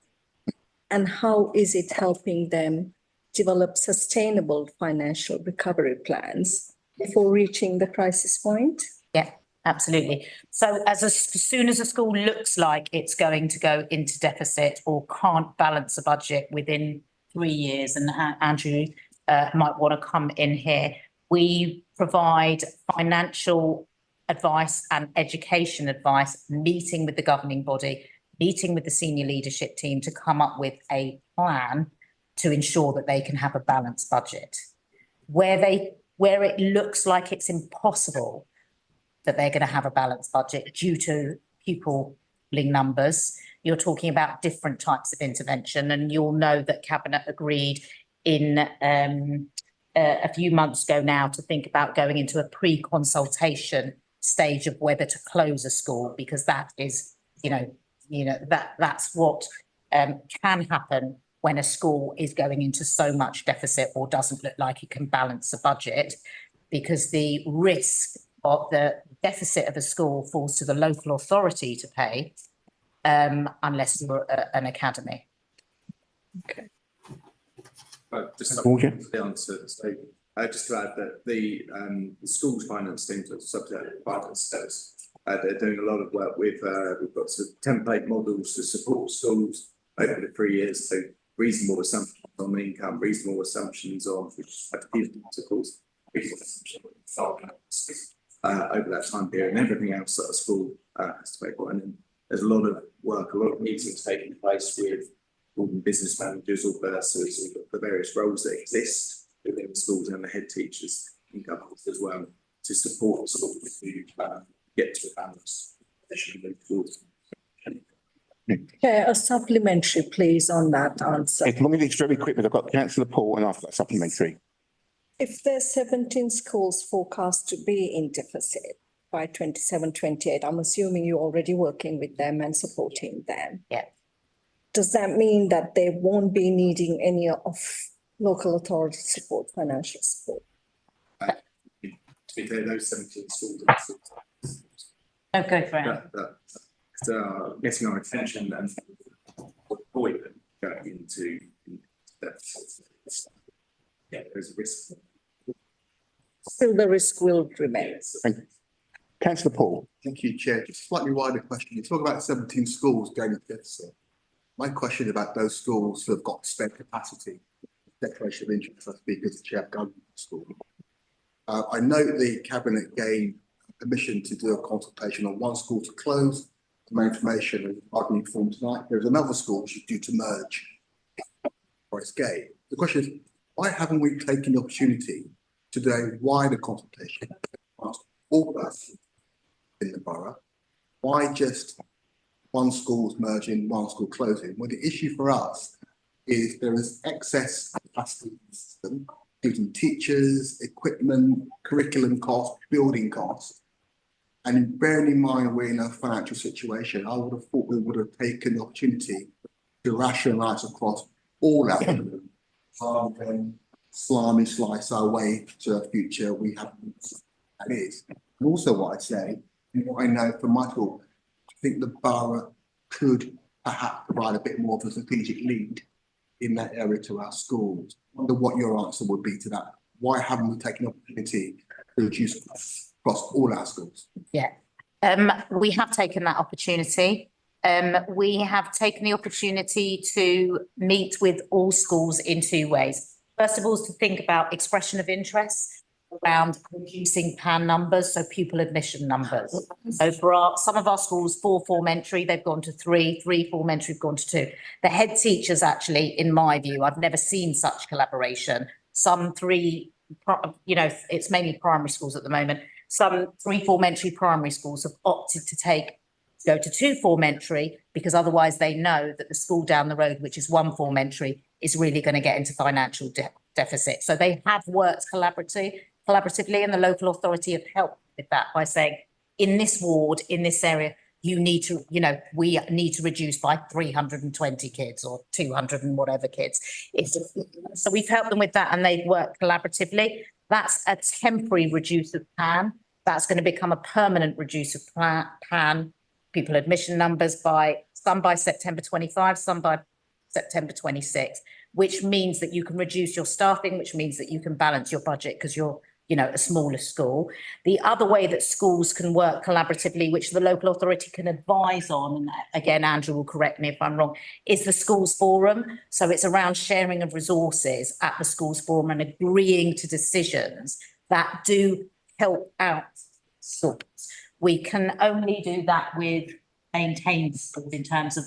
And how is it helping them develop sustainable financial recovery plans before reaching the crisis point? Yeah, absolutely. So as soon as a school looks like it's going to go into deficit or can't balance a budget within 3 years, and Andrew might want to come in here, we provide financial advice and education advice, meeting with the governing body, meeting with the senior leadership team to come up with a plan to ensure that they can have a balanced budget. Where it looks like it's impossible that they're going to have a balanced budget due to pupilling numbers, you're talking about different types of intervention. And you'll know that Cabinet agreed in a few months ago now to think about going into a pre-consultation stage of whether to close a school, because that is, that's what can happen when a school is going into so much deficit or doesn't look like it can balance a budget, because the risk of the deficit of a school falls to the local authority to pay, unless you're an academy. Okay. Just to answer, so just to add that the schools finance teams are subject to finance status. They're doing a lot of work with, we've got some template models to support schools over the 3 years. So reasonable assumptions on income, reasonable assumptions on, which reasonable assumptions over that time period, and everything else that a school has to pay for. And then there's a lot of work, a lot of meetings taking place with all the business managers, all bursars, all the various roles that exist within the schools and the head teachers and governors as well, to support schools to get to a balance. A supplementary, please, on that answer. As long as it's very quick, because I've got Councillor Paul and after that supplementary. If there's 17 schools forecast to be in deficit, by 27, 28. I'm assuming you're already working with them and supporting them. Yeah. Does that mean that they won't be needing any of local authority support, financial support? To be clear, those 17 schools are schools Oh, go for it. that are getting our attention and avoid them going into that. Yeah, there's a risk. Still, the risk will remain. Thank you. Councillor Paul. Thank you, Chair. Just a slightly wider question. You talk about 17 schools going into deficit. My question about those schools who have got spare capacity, declaration of interest, I speak as the chair of government school. I note the cabinet gave permission to do a consultation on one school to close. My information and arguing form tonight. There's another school which is due to merge or escape. The question is, why haven't we taken the opportunity to do a wider consultation amongst all of us in the borough? Why just one school's merging, one school closing? Well, the issue for us is there is excess capacity in the system, including teachers, equipment, curriculum costs, building costs. And bearing in mind we're in a financial situation, I would have thought we would have taken the opportunity to rationalise across all our children, rather than slimy slice our way to a future we haven't. That is. And also what I'd say, and what I know from my talk, I think the borough could perhaps provide a bit more of a strategic lead in that area to our schools. I wonder what your answer would be to that. Why haven't we taken the opportunity to reduce costs across all our schools? Yeah, we have taken that opportunity. We have taken the opportunity to meet with all schools in two ways. First of all, is to think about expression of interest around reducing PAN numbers, so pupil admission numbers. So for some of our schools, 4 form entry, they've gone to 3, 3 form entry, have gone to 2. The head teachers actually, in my view, I've never seen such collaboration. Some 3, you know, it's mainly primary schools at the moment. Some 3 form entry primary schools have opted to go to 2 form entry because otherwise they know that the school down the road, which is 1 form entry, is really going to get into financial deficit. So they have worked collaboratively, and the local authority have helped with that by saying, in this ward, in this area, you need to, you know, we need to reduce by 320 kids or 200 and whatever kids. So we've helped them with that, and they've worked collaboratively. That's a temporary reduce of PAN. That's going to become a permanent reduce of PAN, pupil admission numbers, some by September 25, some by September 26, which means that you can reduce your staffing, which means that you can balance your budget because you're, you know, a smaller school. The other way that schools can work collaboratively, which the local authority can advise on, and again, Andrew will correct me if I'm wrong, is the schools forum. So it's around sharing of resources at the schools forum and agreeing to decisions that do help out schools. We can only do that with maintained schools in terms of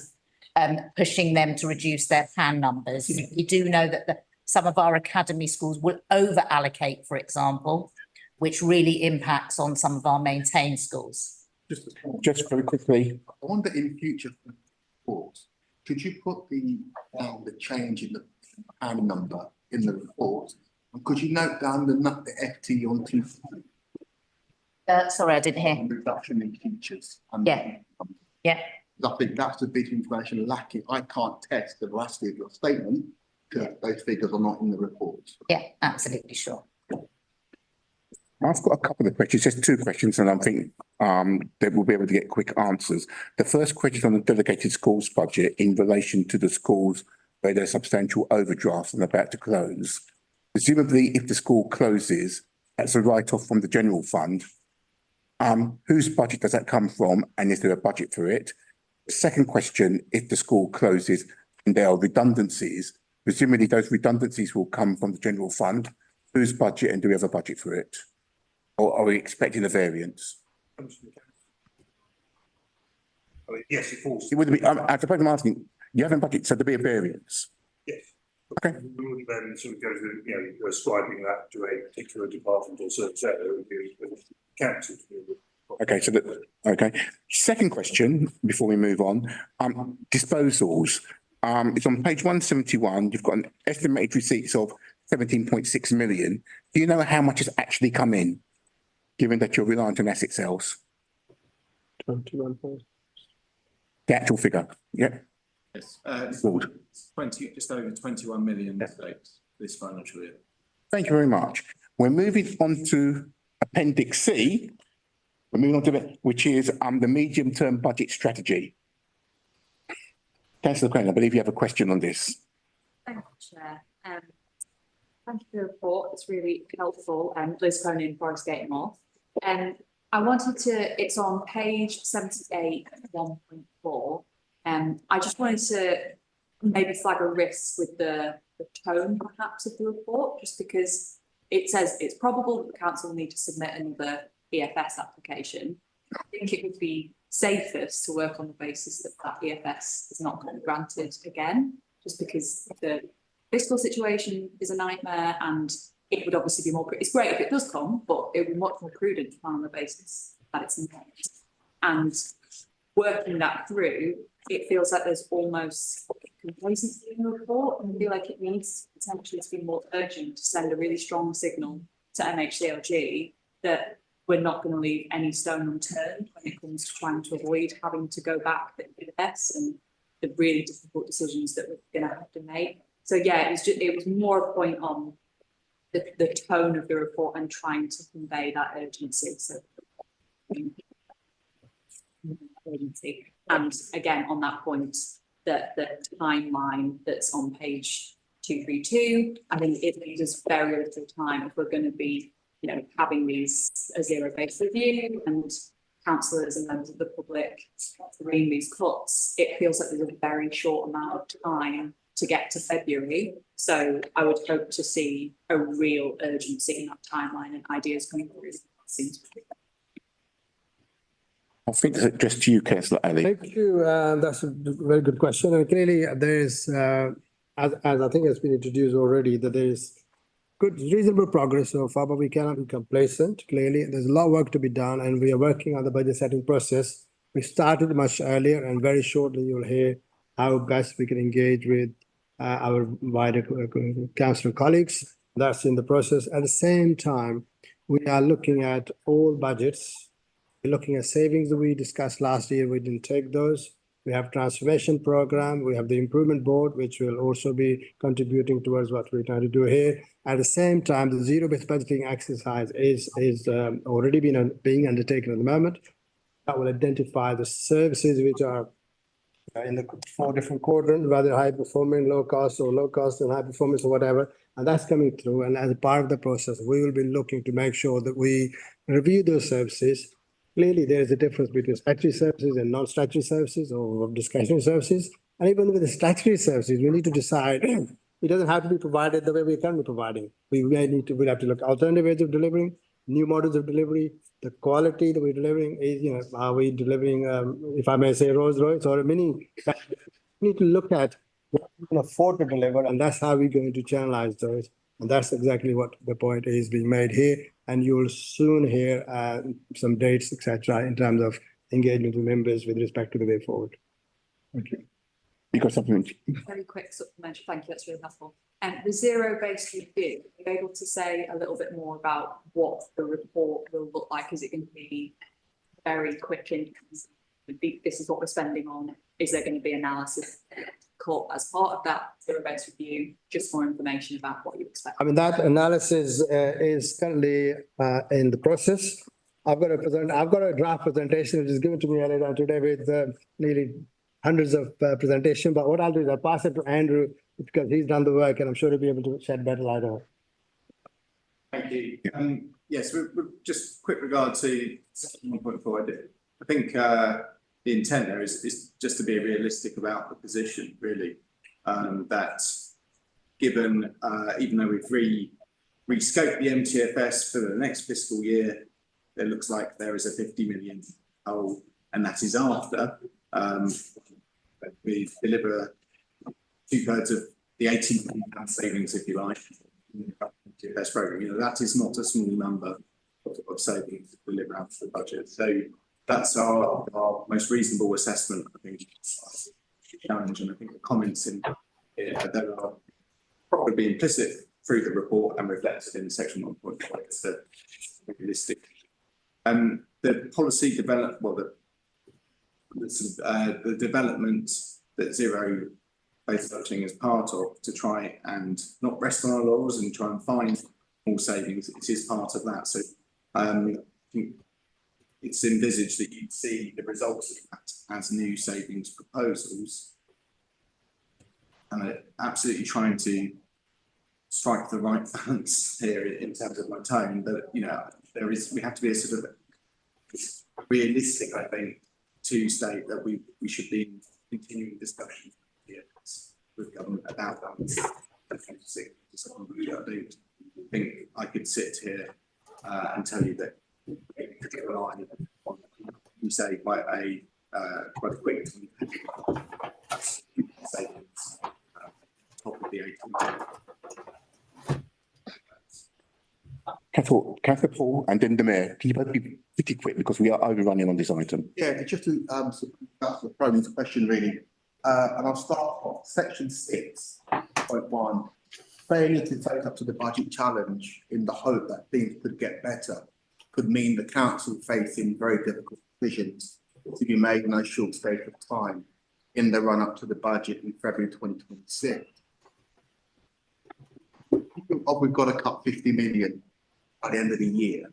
pushing them to reduce their PAN numbers. You do know that some of our academy schools will over allocate, for example, which really impacts on some of our maintained schools. Just very quickly. I wonder in future reports, could you put the change in the PAN number in the report? And could you note down the FT on teachers? Sorry, I didn't hear. Reduction in teachers. Yeah. Yeah. I think that's the bit of information lacking. I can't test the veracity of your statement because those figures are not in the report. Yeah, absolutely sure. I've got a couple of questions, just 2 questions, and I think that we'll be able to get quick answers. The first question on the delegated schools budget in relation to the schools where there's substantial overdrafts and about to close. Presumably, if the school closes, that's a write-off from the general fund. Whose budget does that come from, and is there a budget for it? Second question, if the school closes and there are redundancies, presumably those redundancies will come from the general fund. Whose budget, and do we have a budget for it? Or are we expecting a variance? Yes, it falls. It would be, I suppose I'm asking, you haven't budgeted, so there'll be a variance? Yes. Okay. We wouldn't then sort of go to, you know, ascribing that to a particular department or service area. It would be council to do with. Okay, so okay. Second question before we move on, disposals. It's on page 171. You've got an estimated receipts of 17.6 million. Do you know how much has actually come in? given that you're reliant on asset sales? 21. The actual figure, yeah, Yes, Lord. 20, just over 21 million this financial year. Thank you very much. We're moving on to Appendix C. We're moving on to it, which is the medium-term budget strategy. Councillor Crane, I believe you have a question on this. Thank you, Chair. Thank you for the report. It's really helpful. Liz Cronin, Forest Gate North. I wanted to, it's on page 78, 1.4. I just wanted to maybe flag a risk with the tone perhaps of the report, just because it says it's probable that the council will need to submit another EFS application. I think it would be safest to work on the basis that that EFS is not going to be granted again, just because the fiscal situation is a nightmare, and it would obviously be more, it's great if it does come, but it would be much more prudent to plan on the basis that it's not. And working that through, it feels like there's almost complacency in the report, and I feel like it needs potentially to be more urgent to send a really strong signal to MHCLG that we're not going to leave any stone unturned when it comes to trying to avoid having to go back to this and the really difficult decisions that we're going to have to make. So yeah, it was more a point on the tone of the report and trying to convey that urgency. So urgency. And again, on that point, that the timeline that's on page 232, I think it leaves us very little time if we're going to be, having these a zero-based review and councillors and members of the public reading these cuts. It feels like there's a very short amount of time to get to February. So I would hope to see a real urgency in that timeline and ideas coming through. I think that's addressed to you, Councillor Ali. Thank you. That's a very good question. And clearly there is, as I think has been introduced already, that there is good, reasonable progress so far, but we cannot be complacent. Clearly, there's a lot of work to be done, and we are working on the budget setting process. We started much earlier, and very shortly you'll hear how best we can engage with our wider council colleagues. That's in the process. At the same time, we are looking at all budgets. We're looking at savings that we discussed last year. We didn't take those. We have transformation program. We have the improvement board, which will also be contributing towards what we're trying to do here. At the same time, the zero-based budgeting exercise is already being undertaken at the moment. That will identify the services which are in the 4 different quadrants, whether high performing, low cost, or low cost and high performance or whatever. And that's coming through. And as a part of the process, we will be looking to make sure that we review those services. Clearly, there is a difference between statutory services and non-statutory services or discretionary services. And even with the statutory services, we need to decide it doesn't have to be provided the way we can be providing. We'll have to look at alternative ways of delivering, new models of delivery, the quality that we're delivering is, are we delivering, if I may say, Rolls Royce or a Mini? We need to look at what we can afford to deliver, and that's how we're going to channelize those. And that's exactly what the point is being made here. And you'll soon hear some dates, etc., in terms of engagement with members with respect to the way forward. Thank you. You got something? Very quick supplementary, thank you, that's really helpful. The zero-based review, are you able to say a little bit more about what the report will look like? Is it going to be very quick in this is what we're spending on? Is there going to be analysis cut as part of that zero-based review? Just more information about what you expect. I mean, that analysis is currently in the process. I've got a draft presentation which is given to me earlier on today with nearly hundreds of presentation, but what I'll do is I'll pass it to Andrew because he's done the work and I'm sure he'll be able to shed better light on it. Thank you. Yes, we're just quick regard to 1.4. I think the intent there is just to be realistic about the position, really. That given, even though we've rescoped the MTFS for the next fiscal year, it looks like there is a 50 million hole, and that is after we deliver 2/3 of the 18 million savings, if you like, in the MTFS program. That is not a small number of savings to deliver out of the budget. So that's our most reasonable assessment, I think, challenge. And I think the comments in here that are probably implicit through the report and reflected in section 1.4 is the realistic The policy develop, well, the development that zero-based budgeting is part of to try and not rest on our laurels and try and find more savings. It is part of that. So I think it's envisaged that you'd see the results of that as new savings proposals. And absolutely trying to strike the right balance here in terms of my tone, but you know, we have to be a sort of realistic, I think, to state that we should be continuing discussions here with government about that. I don't think I could sit here and tell you that you say quite a quick savings top of the 18. Councillor Paul and then the Mayor, can you both be pretty quick because we are overrunning on this item? Yeah, just to probe into question really, and I'll start off section 6.1. Failure to take up to the budget challenge in the hope that things could get better could mean the council facing very difficult decisions to be made in a short space of time in the run up to the budget in February 2026. We've got to cut 50 million by the end of the year.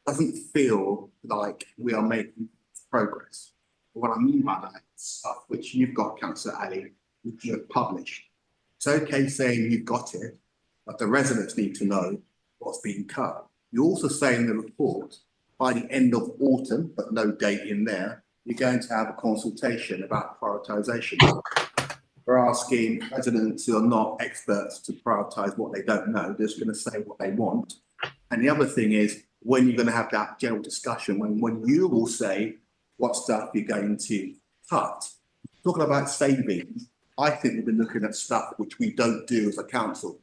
Doesn't feel like we are making progress. What I mean by that stuff, which you've got, Councillor Ali, which you have published. It's okay saying you've got it, but the residents need to know what's being cut. You also say in the report, by the end of autumn, but no date in there, you're going to have a consultation about prioritisation. We're asking residents who are not experts to prioritise what they don't know, they're just going to say what they want. And the other thing is, when you're going to have that general discussion, when you will say what stuff you're going to cut. Talking about savings, I think we've been looking at stuff which we don't do as a council.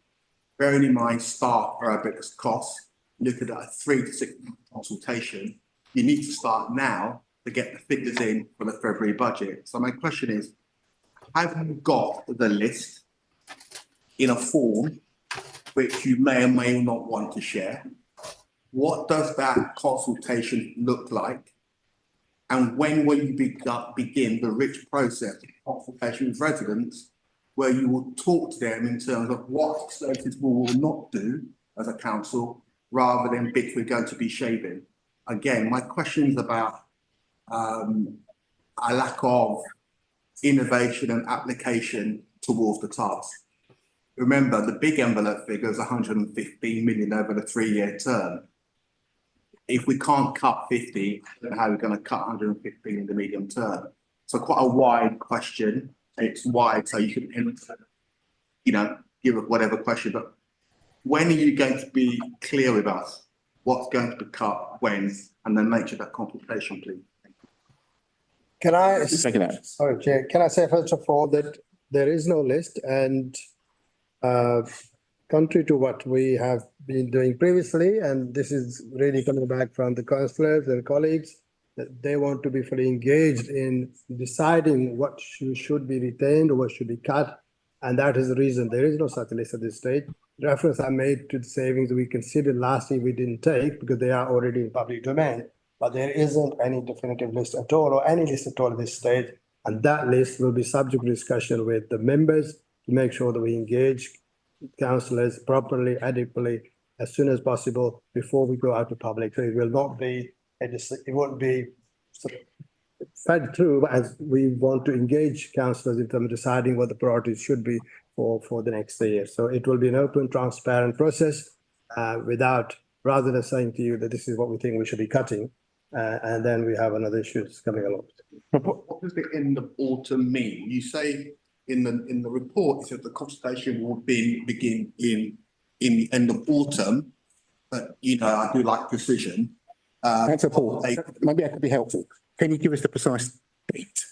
Bearing in mind staff are our biggest cost, looking at a 3 to 6 month consultation, you need to start now to get the figures in for the February budget. So my question is, have you got the list in a form which you may or may not want to share? What does that consultation look like? And when will you begin the rich process of consultation with residents, where you will talk to them in terms of what services we will not do as a council, rather than bits we're going to be shaving? Again, my question is about a lack of innovation and application towards the task. Remember, the big envelope figure is 115 million over the 3-year term. If we can't cut 50, then how are we going to cut 115 in the medium term? So quite a wide question. It's wide, so you can, you know, give it whatever question. But when are you going to be clear with us what's going to be cut, when, and then make sure that consultation, please? Can I, Sorry, Chair, can I say first of all that there is no list, and contrary to what we have been doing previously, and this is really coming back from the councillors and colleagues, that they want to be fully engaged in deciding what should be retained or what should be cut. And that is the reason there is no such list at this stage. Reference I made to the savings we considered last year we didn't take because they are already in public domain, but there isn't any definitive list at all or any list at all at this stage. And that list will be subject to discussion with the members to make sure that we engage councillors properly, adequately, as soon as possible before we go out to public. So it will not be, it won't be sort of fed through as we want to engage councillors in terms of deciding what the priorities should be for the next year. So it will be an open, transparent process rather than saying to you that this is what we think we should be cutting. And then we have another issues coming along. What does the end of autumn mean? You say in the report, it said the consultation will begin in the end of autumn, but you know, I do like precision. Councillor Paul, maybe I could be helpful. Can you give us the precise date?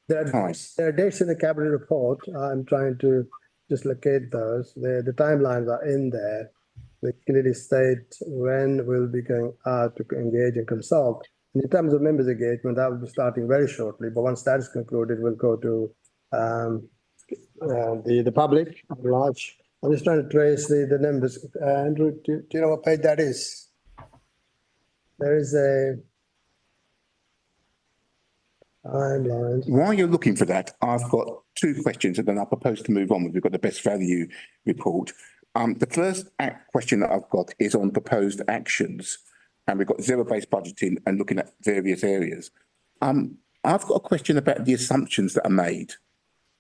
There are dates in the cabinet report. I'm trying to just locate those. The timelines are in there. They clearly state when we'll be going out to engage and consult. And in terms of members' engagement, that will be starting very shortly. But once that is concluded, we'll go to the public at large. I'm just trying to trace the numbers. Andrew, do you know what page that is? there is a timeline. While you're looking for that, I've got two questions and then I propose to move on. We've got the best value report. The first question that I've got is on proposed actions. And we've got zero-based budgeting and looking at various areas. I've got a question about the assumptions that are made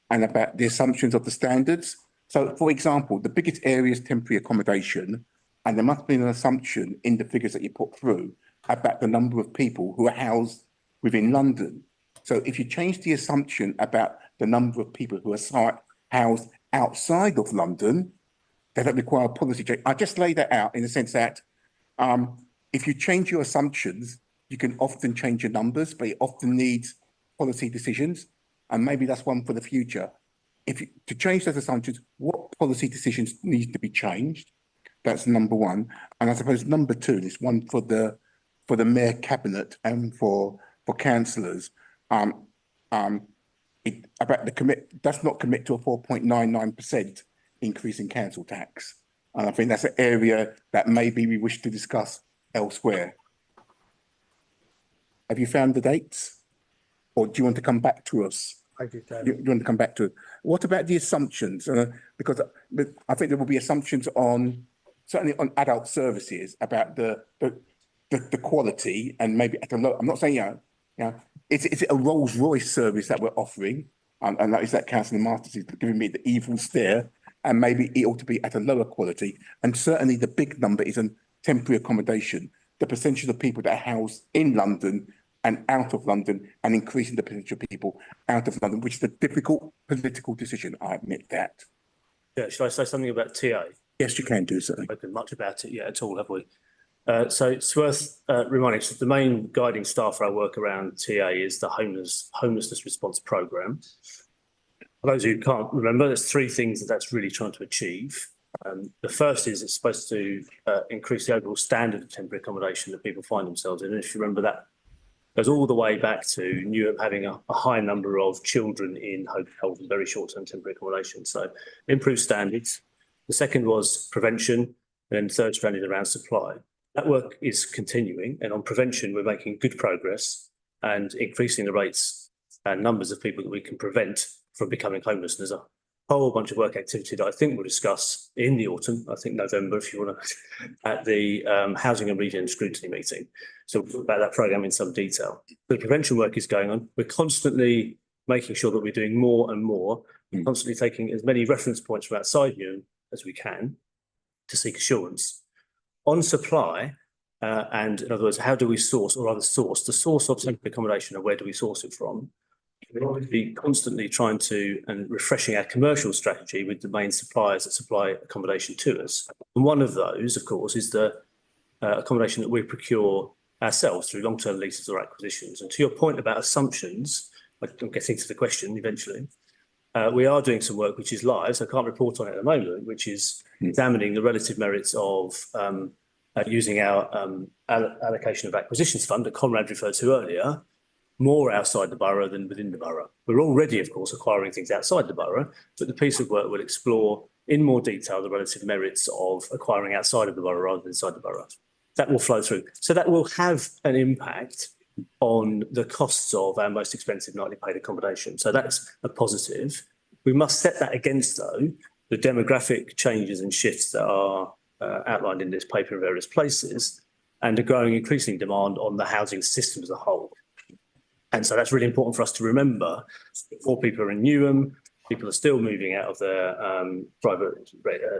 and about the assumptions of the standards. So, for example, the biggest area is temporary accommodation, and there must be an assumption in the figures that you put through about the number of people who are housed within London. So if you change the assumption about the number of people who are housed outside of London, does that require a policy change? I just lay that out in the sense that if you change your assumptions, you can often change your numbers, but it often needs policy decisions. And maybe that's one for the future. To change those assumptions, what policy decisions need to be changed? That's number one. And I suppose number two, this one for the mayor cabinet and for councillors. Does not commit to a 4.99% increase in council tax. And I think that's an area that maybe we wish to discuss elsewhere. Have you found the dates? Or do you want to come back to us? You want to come back to it? What about the assumptions? Because I think there will be assumptions certainly on adult services about the quality and maybe at a low. I'm not saying is it a Rolls Royce service that we're offering? And that is that Councillor Masters is giving me the evil stare. And maybe it ought to be at a lower quality. And certainly the big number is on temporary accommodation. The percentage of people that are housed in London and out of London, and increasing the percentage of people out of London, which is a difficult political decision. I admit that. Yeah, should I say something about TA? Yes, you can do so. We've spoken much about it yet at all, have we? So it's worth reminding us that the main guiding star for our work around TA is the homelessness response programme. For those who can't remember, there's three things that's really trying to achieve. The first is it's supposed to increase the overall standard of temporary accommodation that people find themselves in. And if you remember, that goes all the way back to Newham having a high number of children in hotels and very short-term temporary accommodation. So improved standards. The second was prevention, and the third strand is around supply. That work is continuing, and on prevention, we're making good progress and increasing the rates and numbers of people that we can prevent from becoming homeless. There's a whole bunch of work activity that I think we'll discuss in the autumn, I think November, if you want to, at the Housing and Region Scrutiny meeting. So we'll talk about that programme in some detail. The prevention work is going on. We're constantly making sure that we're doing more and more, constantly taking as many reference points from outside you as we can to seek assurance. On supply, and in other words, how do we source, or rather source, the source of temporary accommodation, and where do we source it from? We're obviously constantly trying to and refreshing our commercial strategy with the main suppliers that supply accommodation to us. And one of those, of course, is the accommodation that we procure ourselves through long-term leases or acquisitions. And to your point about assumptions, I'm getting to the question eventually, we are doing some work which is live, so I can't report on it at the moment, which is examining the relative merits of using our allocation of acquisitions fund that Conrad referred to earlier, more outside the borough than within the borough. We're already, of course, acquiring things outside the borough, but the piece of work will explore in more detail the relative merits of acquiring outside of the borough rather than inside the borough. That will flow through. So that will have an impact on the costs of our most expensive nightly paid accommodation. So that's a positive. We must set that against, though, the demographic changes and shifts that are outlined in this paper in various places, and a growing increasing demand on the housing system as a whole. And so that's really important for us to remember. More people are in Newham, people are still moving out of their private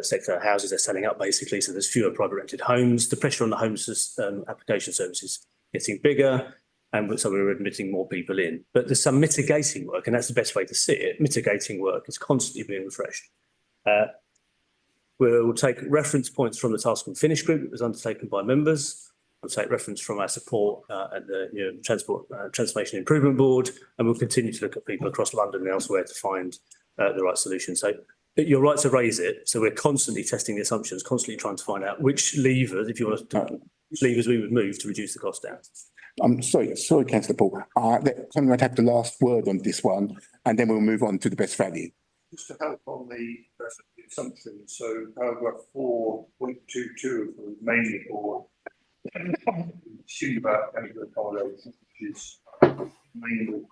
sector houses, they're selling up basically, so there's fewer private rented homes. The pressure on the homeless application services getting bigger, and so we're admitting more people in. But there's some mitigating work, and that's the best way to see it. Mitigating work is constantly being refreshed. We'll take reference points from the Task and Finish group that was undertaken by members. We'll take reference from our support at the Transport Transformation Improvement Board, and we'll continue to look at people across London and elsewhere to find the right solution. So you're right to raise it. So we're constantly testing the assumptions, constantly trying to find out which levers, if you want to, which levers we would move to reduce the cost down. I'm sorry, Councillor Paul. Conrad have the last word on this one, and then we'll move on to the best value. Just to help on the assumptions, so paragraph 4.22 of the main report student about chemical accommodation, which is mainly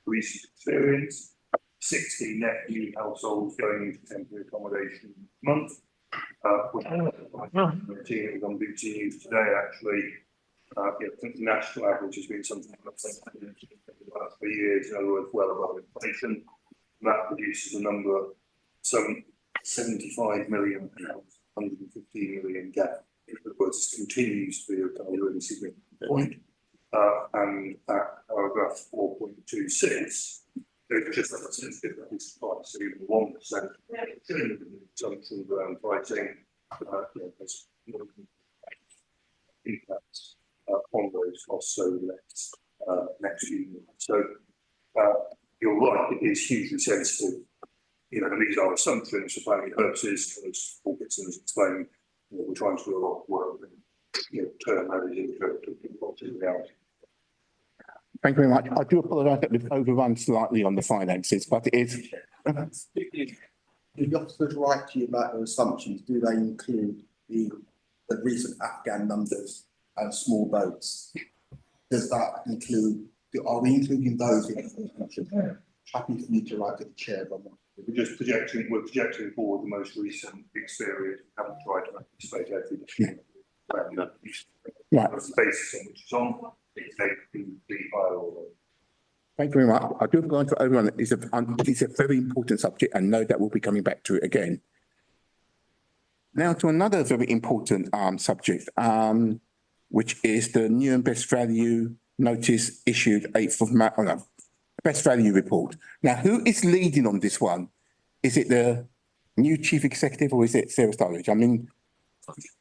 recent experience. 60 net new households going into temporary accommodation month. Which is on BBC News today, actually. I think the national average has been something like about 3 years, in other words, well above inflation. That produces a number, some 75 million pounds, 115 million gap. In other words, this continues to be a kind of really significant point. And at paragraph 4.26, it's just that it's price, so even 1% assumptions around pricing, has impacts on those costs over the next few years. So you're right, it is hugely sensitive. And these are assumptions for planning purposes, as Paul Gibson has explained. We're trying to do a lot of work and turn those into reality. Thank you very much. I do apologise that we've overrun slightly on the finances, but it is. The officers write to you about their assumptions, do they include the recent Afghan numbers and small boats? Does that include, are we including those in the assumptions? Happy for you to write to the chair, but we're projecting forward the most recent experience. We haven't tried to anticipate everything. Right. The basis on which it's on, it's the higher order. Thank you very much. I do go on to overrun. It's a very important subject, and no doubt we'll be coming back to it again. Now to another very important subject, which is the Newham Best Value Notice issued 8th of May. Best Value Report. Now, who is leading on this one? Is it the new Chief Executive or is it Sarah Sturridge? I mean,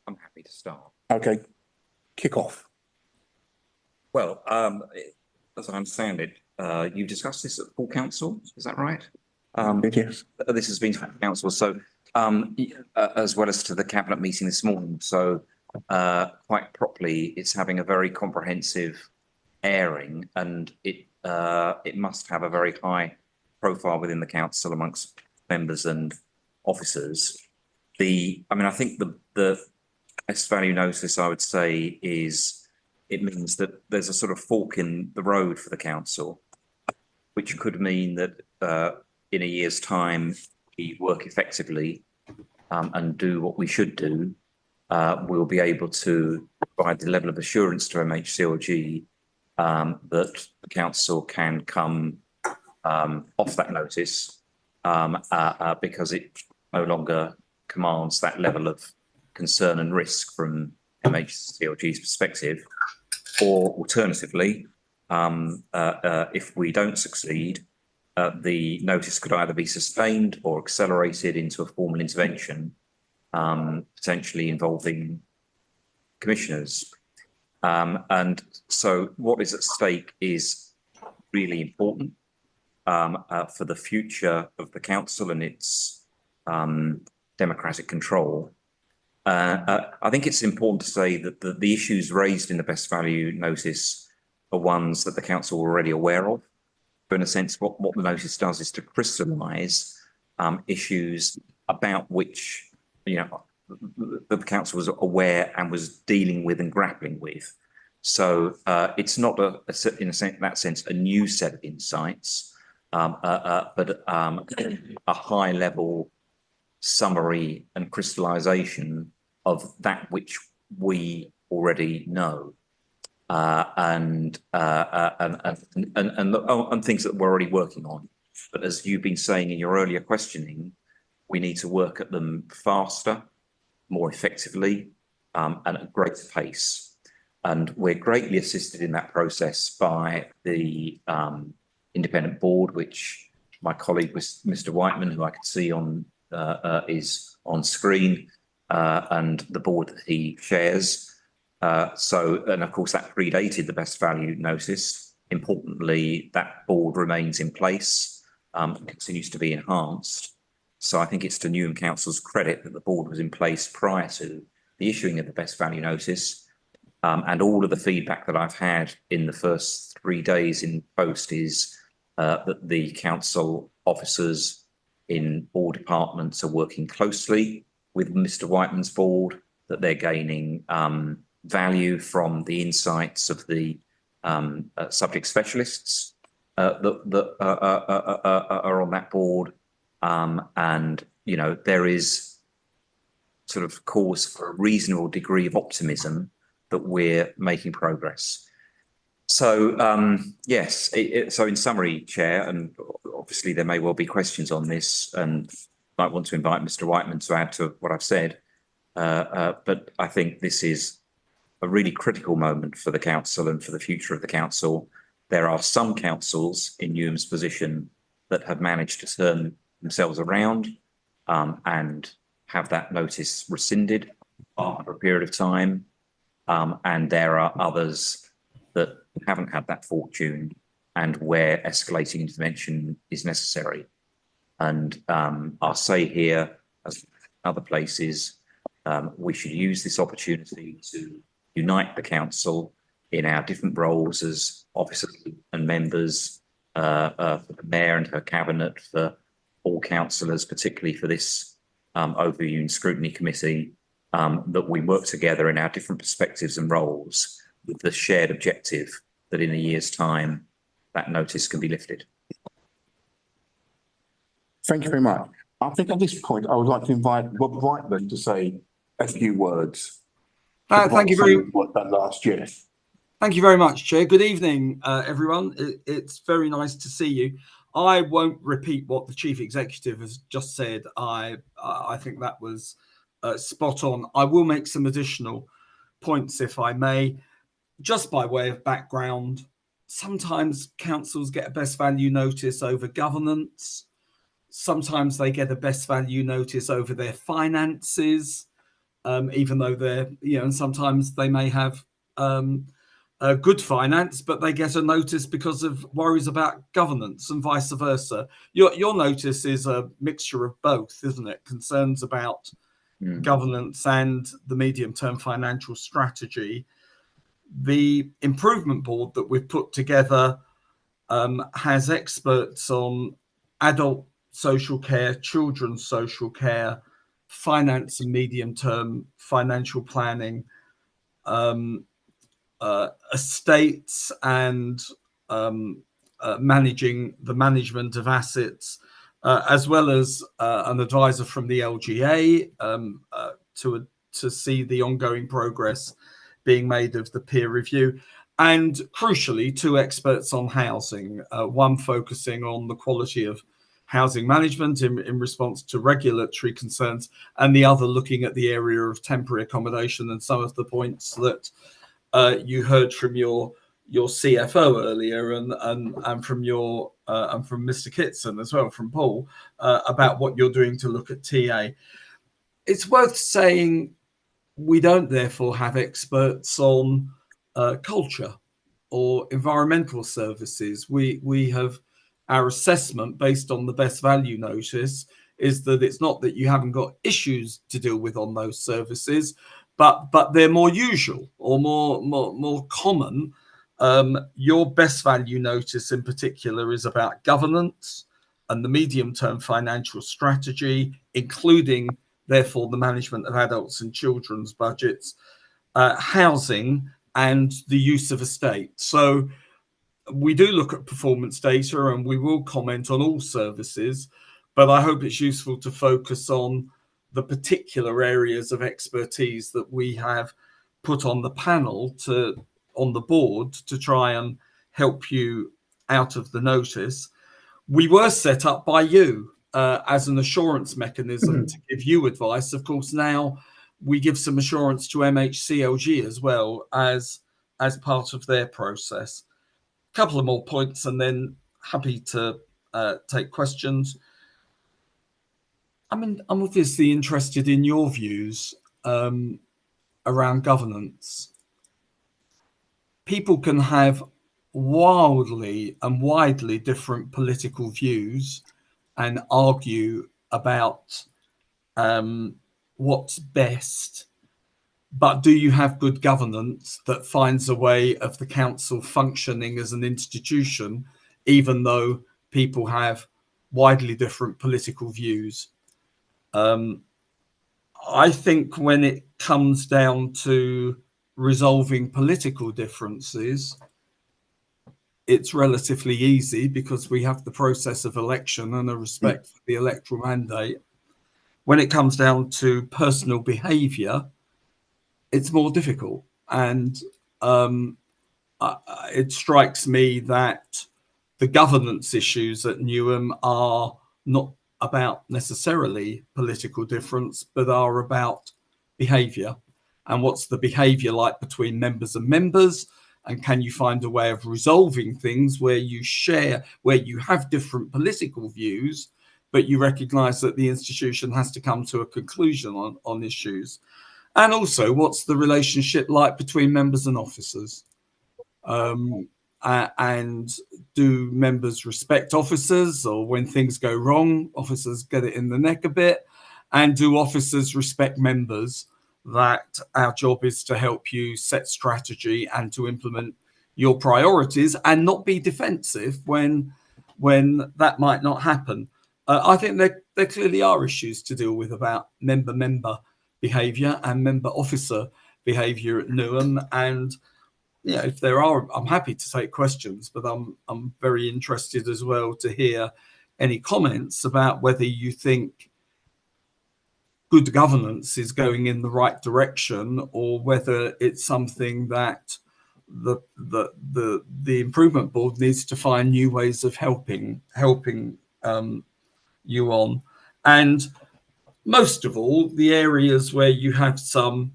I'm happy to start. Okay, kick off. Well, as I understand it, you discussed this at full council, is that right? Yes. This has been to council, so as well as to the cabinet meeting this morning. So quite properly, it's having a very comprehensive airing, and it must have a very high profile within the council amongst members and officers. I think the best value notice, I would say, is it means that there's a sort of fork in the road for the council, which could mean that in a year's time we work effectively and do what we should do. We'll be able to provide the level of assurance to MHCLG that the council can come off that notice because it no longer commands that level of concern and risk from MHCLG's perspective. Or alternatively, if we don't succeed, the notice could either be sustained or accelerated into a formal intervention, potentially involving commissioners. And so what is at stake is really important for the future of the council and its democratic control. I think it's important to say that the issues raised in the best value notice are ones that the council are already aware of. But in a sense, what the notice does is to crystallise issues about which the council was aware and was dealing with and grappling with. So it's not in that sense a new set of insights, but a high level summary and crystallisation of that which we already know, and things that we're already working on. But as you've been saying in your earlier questioning, we need to work at them faster, more effectively, and at a greater pace. And we're greatly assisted in that process by the independent board, which my colleague was Mr. Whiteman, who I could see on is on screen, and the board that he chairs. And of course that predated the best value notice. Importantly, that board remains in place, continues to be enhanced. So I think it's to Newham Council's credit that the board was in place prior to the issuing of the best value notice. And all of the feedback that I've had in the first 3 days in post is that the council officers in all departments are working closely with Mr. Whiteman's board, that they're gaining value from the insights of the subject specialists that are on that board. And, you know, there is sort of cause for a reasonable degree of optimism that we're making progress. So, yes, so in summary, Chair, and obviously there may well be questions on this, and might want to invite Mr. Whiteman to add to what I've said. But I think this is a really critical moment for the council and for the future of the council. There are some councils in Newham's position that have managed to turn themselves around and have that notice rescinded after a period of time. And there are others that haven't had that fortune and where escalating intervention is necessary. And I'll say here, as other places, we should use this opportunity to unite the council in our different roles as officers and members, for the mayor and her cabinet, for all councillors, particularly for this overview and scrutiny committee, that we work together in our different perspectives and roles with the shared objective that in a year's time, that notice can be lifted. Thank you very much. I think at this point, I would like to invite Rob Brightman to say a few words. Thank you very much. Done last year. Thank you very much, Chair. Good evening, everyone. It's very nice to see you. I won't repeat what the Chief Executive has just said. I think that was spot on. I will make some additional points, if I may. Just by way of background, sometimes councils get a best value notice over governance. Sometimes they get a best value notice over their finances, even though they're, you know, and sometimes they may have a good finance, but they get a notice because of worries about governance and vice versa. Your notice is a mixture of both, isn't it? Concerns about governance and the medium-term financial strategy. The improvement board that we've put together has experts on adult social care, children's social care, finance and medium-term financial planning, estates and managing the management of assets, as well as an advisor from the LGA to see the ongoing progress being made of the peer review. And crucially, two experts on housing, one focusing on the quality of housing management in response to regulatory concerns, and the other looking at the area of temporary accommodation and some of the points that you heard from your CFO earlier and from your and from Mr. Kitson as well, from Paul, about what you're doing to look at TA. It's worth saying we don't therefore have experts on culture or environmental services. We have our assessment based on the best value notice is that it's not that you haven't got issues to deal with on those services, but they're more usual or more common. Your best value notice in particular is about governance and the medium-term financial strategy, including therefore the management of adults and children's budgets, housing, and the use of estate. So we do look at performance data and we will comment on all services, but I hope it's useful to focus on the particular areas of expertise that we have put on the panel on the board to try and help you out of the notice. We were set up by you as an assurance mechanism to give you advice. Of course, now we give some assurance to MHCLG as well as part of their process. A couple of more points and then happy to take questions. I mean, I'm obviously interested in your views around governance. People can have wildly and widely different political views and argue about what's best, but do you have good governance that finds a way of the council functioning as an institution, even though people have widely different political views? I think when it comes down to resolving political differences, it's relatively easy because we have the process of election and a respect for the electoral mandate. When it comes down to personal behaviour, it's more difficult. And it strikes me that the governance issues at Newham are not about necessarily political difference, but are about behaviour. And what's the behaviour like between members and members? And can you find a way of resolving things where you share, where you have different political views, but you recognise that the institution has to come to a conclusion on issues? And also, what's the relationship like between members and officers? And do members respect officers, or when things go wrong, officers get it in the neck a bit? And do officers respect members, that our job is to help you set strategy and to implement your priorities and not be defensive when that might not happen? I think there clearly are issues to deal with about member behaviour and member officer behaviour at Newham. And yeah, if there are, I'm happy to take questions, but I'm very interested as well to hear any comments about whether you think good governance is going in the right direction, or whether it's something that the improvement board needs to find new ways of helping you on. And most of all, the areas where you have some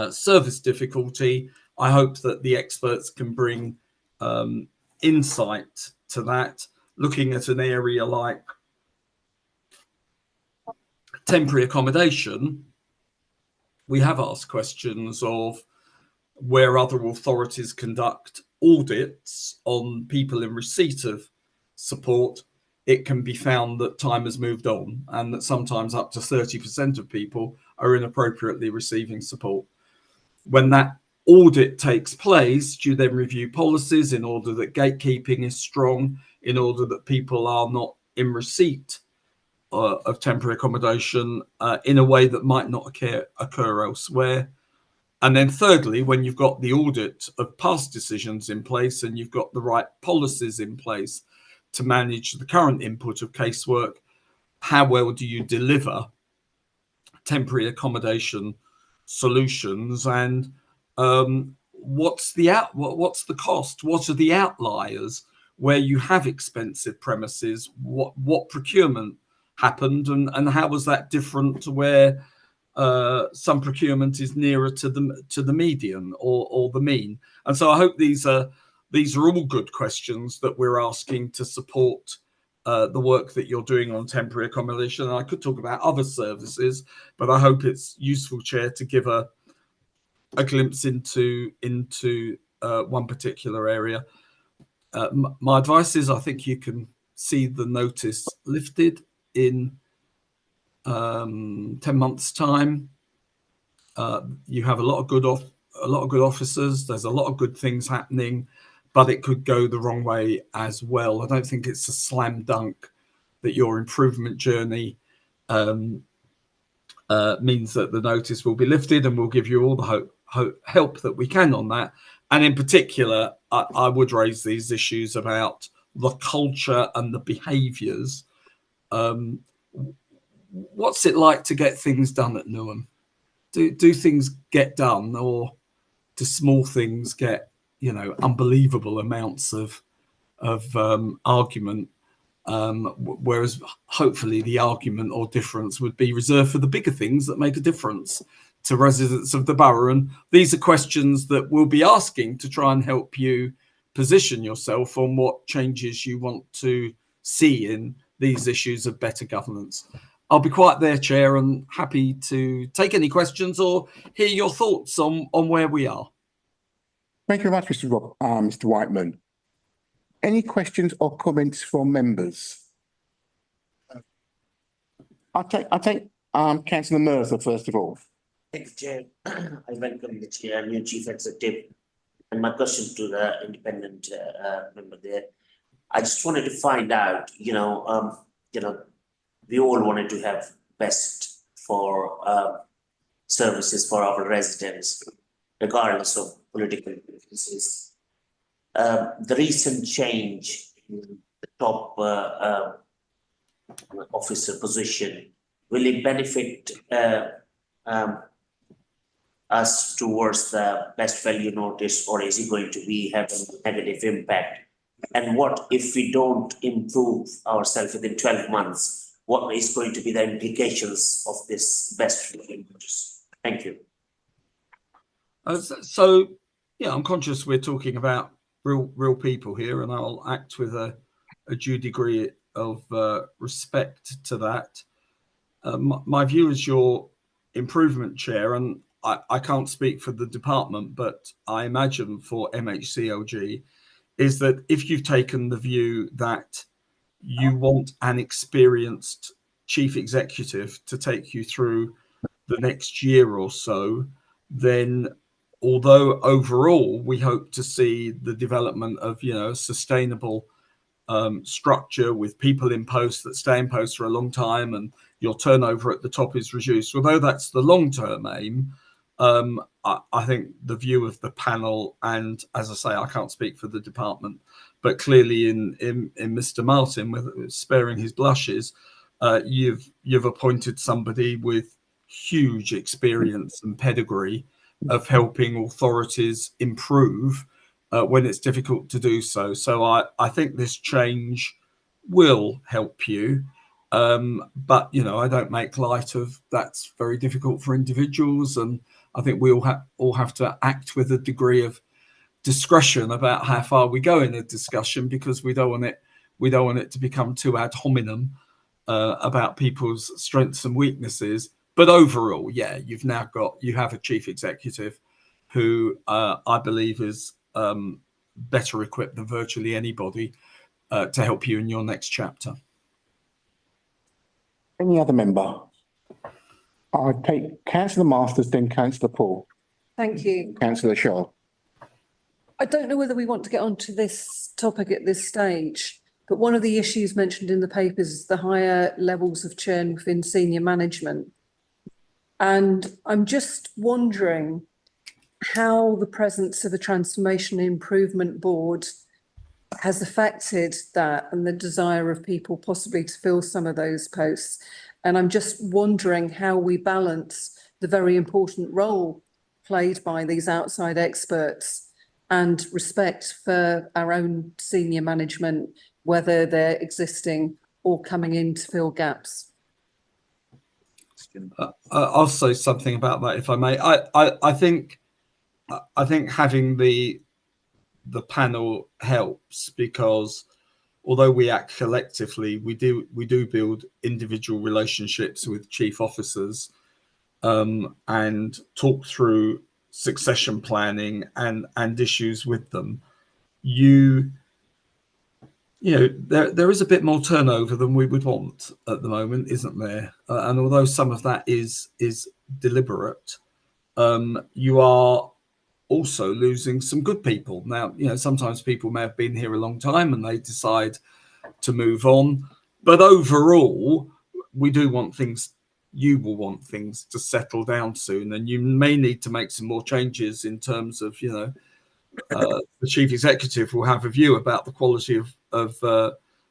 service difficulty, I hope that the experts can bring insight to that. Looking at an area like temporary accommodation, we have asked questions of where other authorities conduct audits on people in receipt of support. It can be found that time has moved on, and that sometimes up to 30% of people are inappropriately receiving support. When that audit takes place, do you then review policies in order that gatekeeping is strong, in order that people are not in receipt of temporary accommodation in a way that might not occur elsewhere? And then thirdly, when you've got the audit of past decisions in place and you've got the right policies in place to manage the current input of casework, how well do you deliver temporary accommodation solutions? And what's the cost? What are the outliers where you have expensive premises? What procurement happened, and how was that different to where some procurement is nearer to the median or the mean? And so I hope these are all good questions that we're asking to support the work that you're doing on temporary accommodation. And I could talk about other services, but I hope it's useful, Chair, to give a glimpse into one particular area. My advice is, I think you can see the notice lifted in 10 months' time. You have a lot of good officers. There's a lot of good things happening, but it could go the wrong way as well. I don't think it's a slam dunk that your improvement journey means that the notice will be lifted, and we'll give you all the help that we can on that. And in particular, I would raise these issues about the culture and the behaviours. What's it like to get things done at Newham? Do things get done, or do small things get, unbelievable amounts of argument? Whereas hopefully the argument or difference would be reserved for the bigger things that make a difference to residents of the borough. And these are questions that we'll be asking to try and help you position yourself on what changes you want to see in these issues of better governance. I'll be quiet there, Chair, and happy to take any questions or hear your thoughts on where we are. Thank you very much, Mr. Whiteman. Any questions or comments from members? I'll take Councillor Mercer first of all. Thank you, Chair. I welcome the Chair, new Chief Executive, and my question to the independent member there. I just wanted to find out, we all wanted to have best for services for our residents, regardless of political differences. The recent change in the top officer position, will it benefit us towards the best value notice, or is it going to be have a negative impact? And what if we don't improve ourselves within 12 months? What is going to be the implications of this best value notice? Thank you. So, yeah, I'm conscious we're talking about real people here, and I'll act with a due degree of respect to that. My view as your improvement chair, and I can't speak for the department, but I imagine for MHCLG, is that if you've taken the view that you want an experienced chief executive to take you through the next year or so, then although overall we hope to see the development of, you know, sustainable structure with people in post that stay in post for a long time and your turnover at the top is reduced, although that's the long-term aim, I think the view of the panel, and as I say, I can't speak for the department, but clearly in Mr. Martin, with sparing his blushes, you've appointed somebody with huge experience and pedigree of helping authorities improve when it's difficult to do so. So I think this change will help you. But, you know, I don't make light of that's very difficult for individuals. And I think we all have to act with a degree of discretion about how far we go in a discussion, because we don't want it to become too ad hominem about people's strengths and weaknesses. But overall, yeah, you have a chief executive who I believe is better equipped than virtually anybody to help you in your next chapter. Any other member? I take Councillor Masters, then Councillor Paul. Thank you. Councillor Shaw. I don't know whether we want to get onto this topic at this stage, but one of the issues mentioned in the papers is the higher levels of churn within senior management. And I'm just wondering how the presence of a transformation and improvement board has affected that and the desire of people possibly to fill some of those posts. And I'm just wondering how we balance the very important role played by these outside experts and respect for our own senior management, whether they're existing or coming in to fill gaps. I'll say something about that if I may. I think having the panel helps, because although we act collectively, we do build individual relationships with chief officers and talk through succession planning and issues with them. You know, there is a bit more turnover than we would want at the moment, isn't there? And although some of that is deliberate, you are also losing some good people. Now, you know, sometimes people may have been here a long time and they decide to move on, but overall, we do want things. You will want things to settle down soon, and you may need to make some more changes in terms of, you know, the chief executive will have a view about the quality of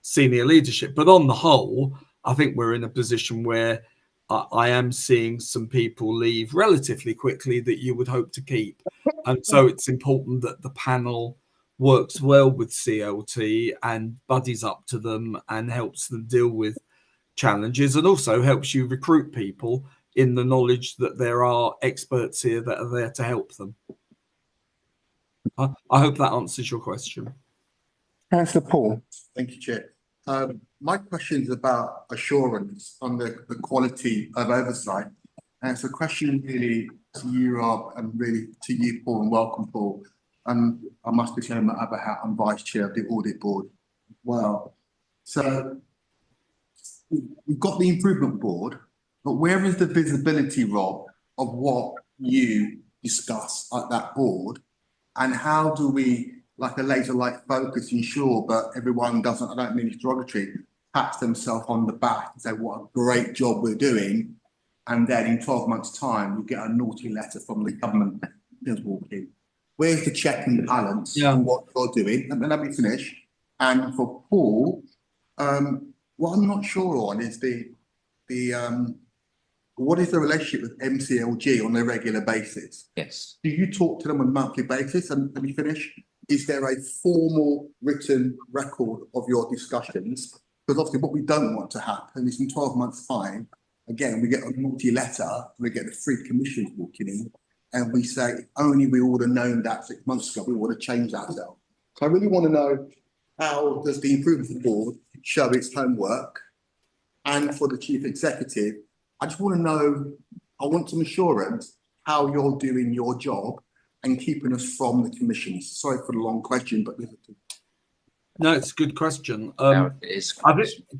senior leadership. But on the whole, I think we're in a position where I am seeing some people leave relatively quickly that you would hope to keep. And so it's important that the panel works well with CLT and buddies up to them and helps them deal with challenges, and also helps you recruit people in the knowledge that there are experts here that are there to help them. I hope that answers your question. Councillor Paul. Thank you, Chair. My question is about assurance on the quality of oversight. And it's a question really to you, Rob, and really to you, Paul, and welcome, Paul. And I must be showing my other hat, I'm Vice Chair of the Audit Board as well. So we've got the Improvement Board, but where is the visibility, Rob, of what you discuss at that board? And how do we, like a laser-like focus, ensure that everyone doesn't, I don't mean it's derogatory, pats themselves on the back and say, what a great job we're doing. And then in 12 months' time, you get a naughty letter from the government just walk in. Where's the check and balance Yeah. on what you're doing? And then let me finish. And for Paul, what I'm not sure on is what is the relationship with MCLG on a regular basis? Yes. Do you talk to them on a monthly basis? And let me finish. Is there a formal written record of your discussions? Because obviously what we don't want to happen is in 12 months' time, again, we get a multi-letter, we get the 3 commissions walking in, and we say, if only we would have known that 6 months ago, we would have changed ourselves. So I really want to know, how does the improvement board show its homework? And for the chief executive, I just want to know, I want some assurance how you're doing your job and keeping us from the commissions. Sorry for the long question, but No, it's a good question. No, it is.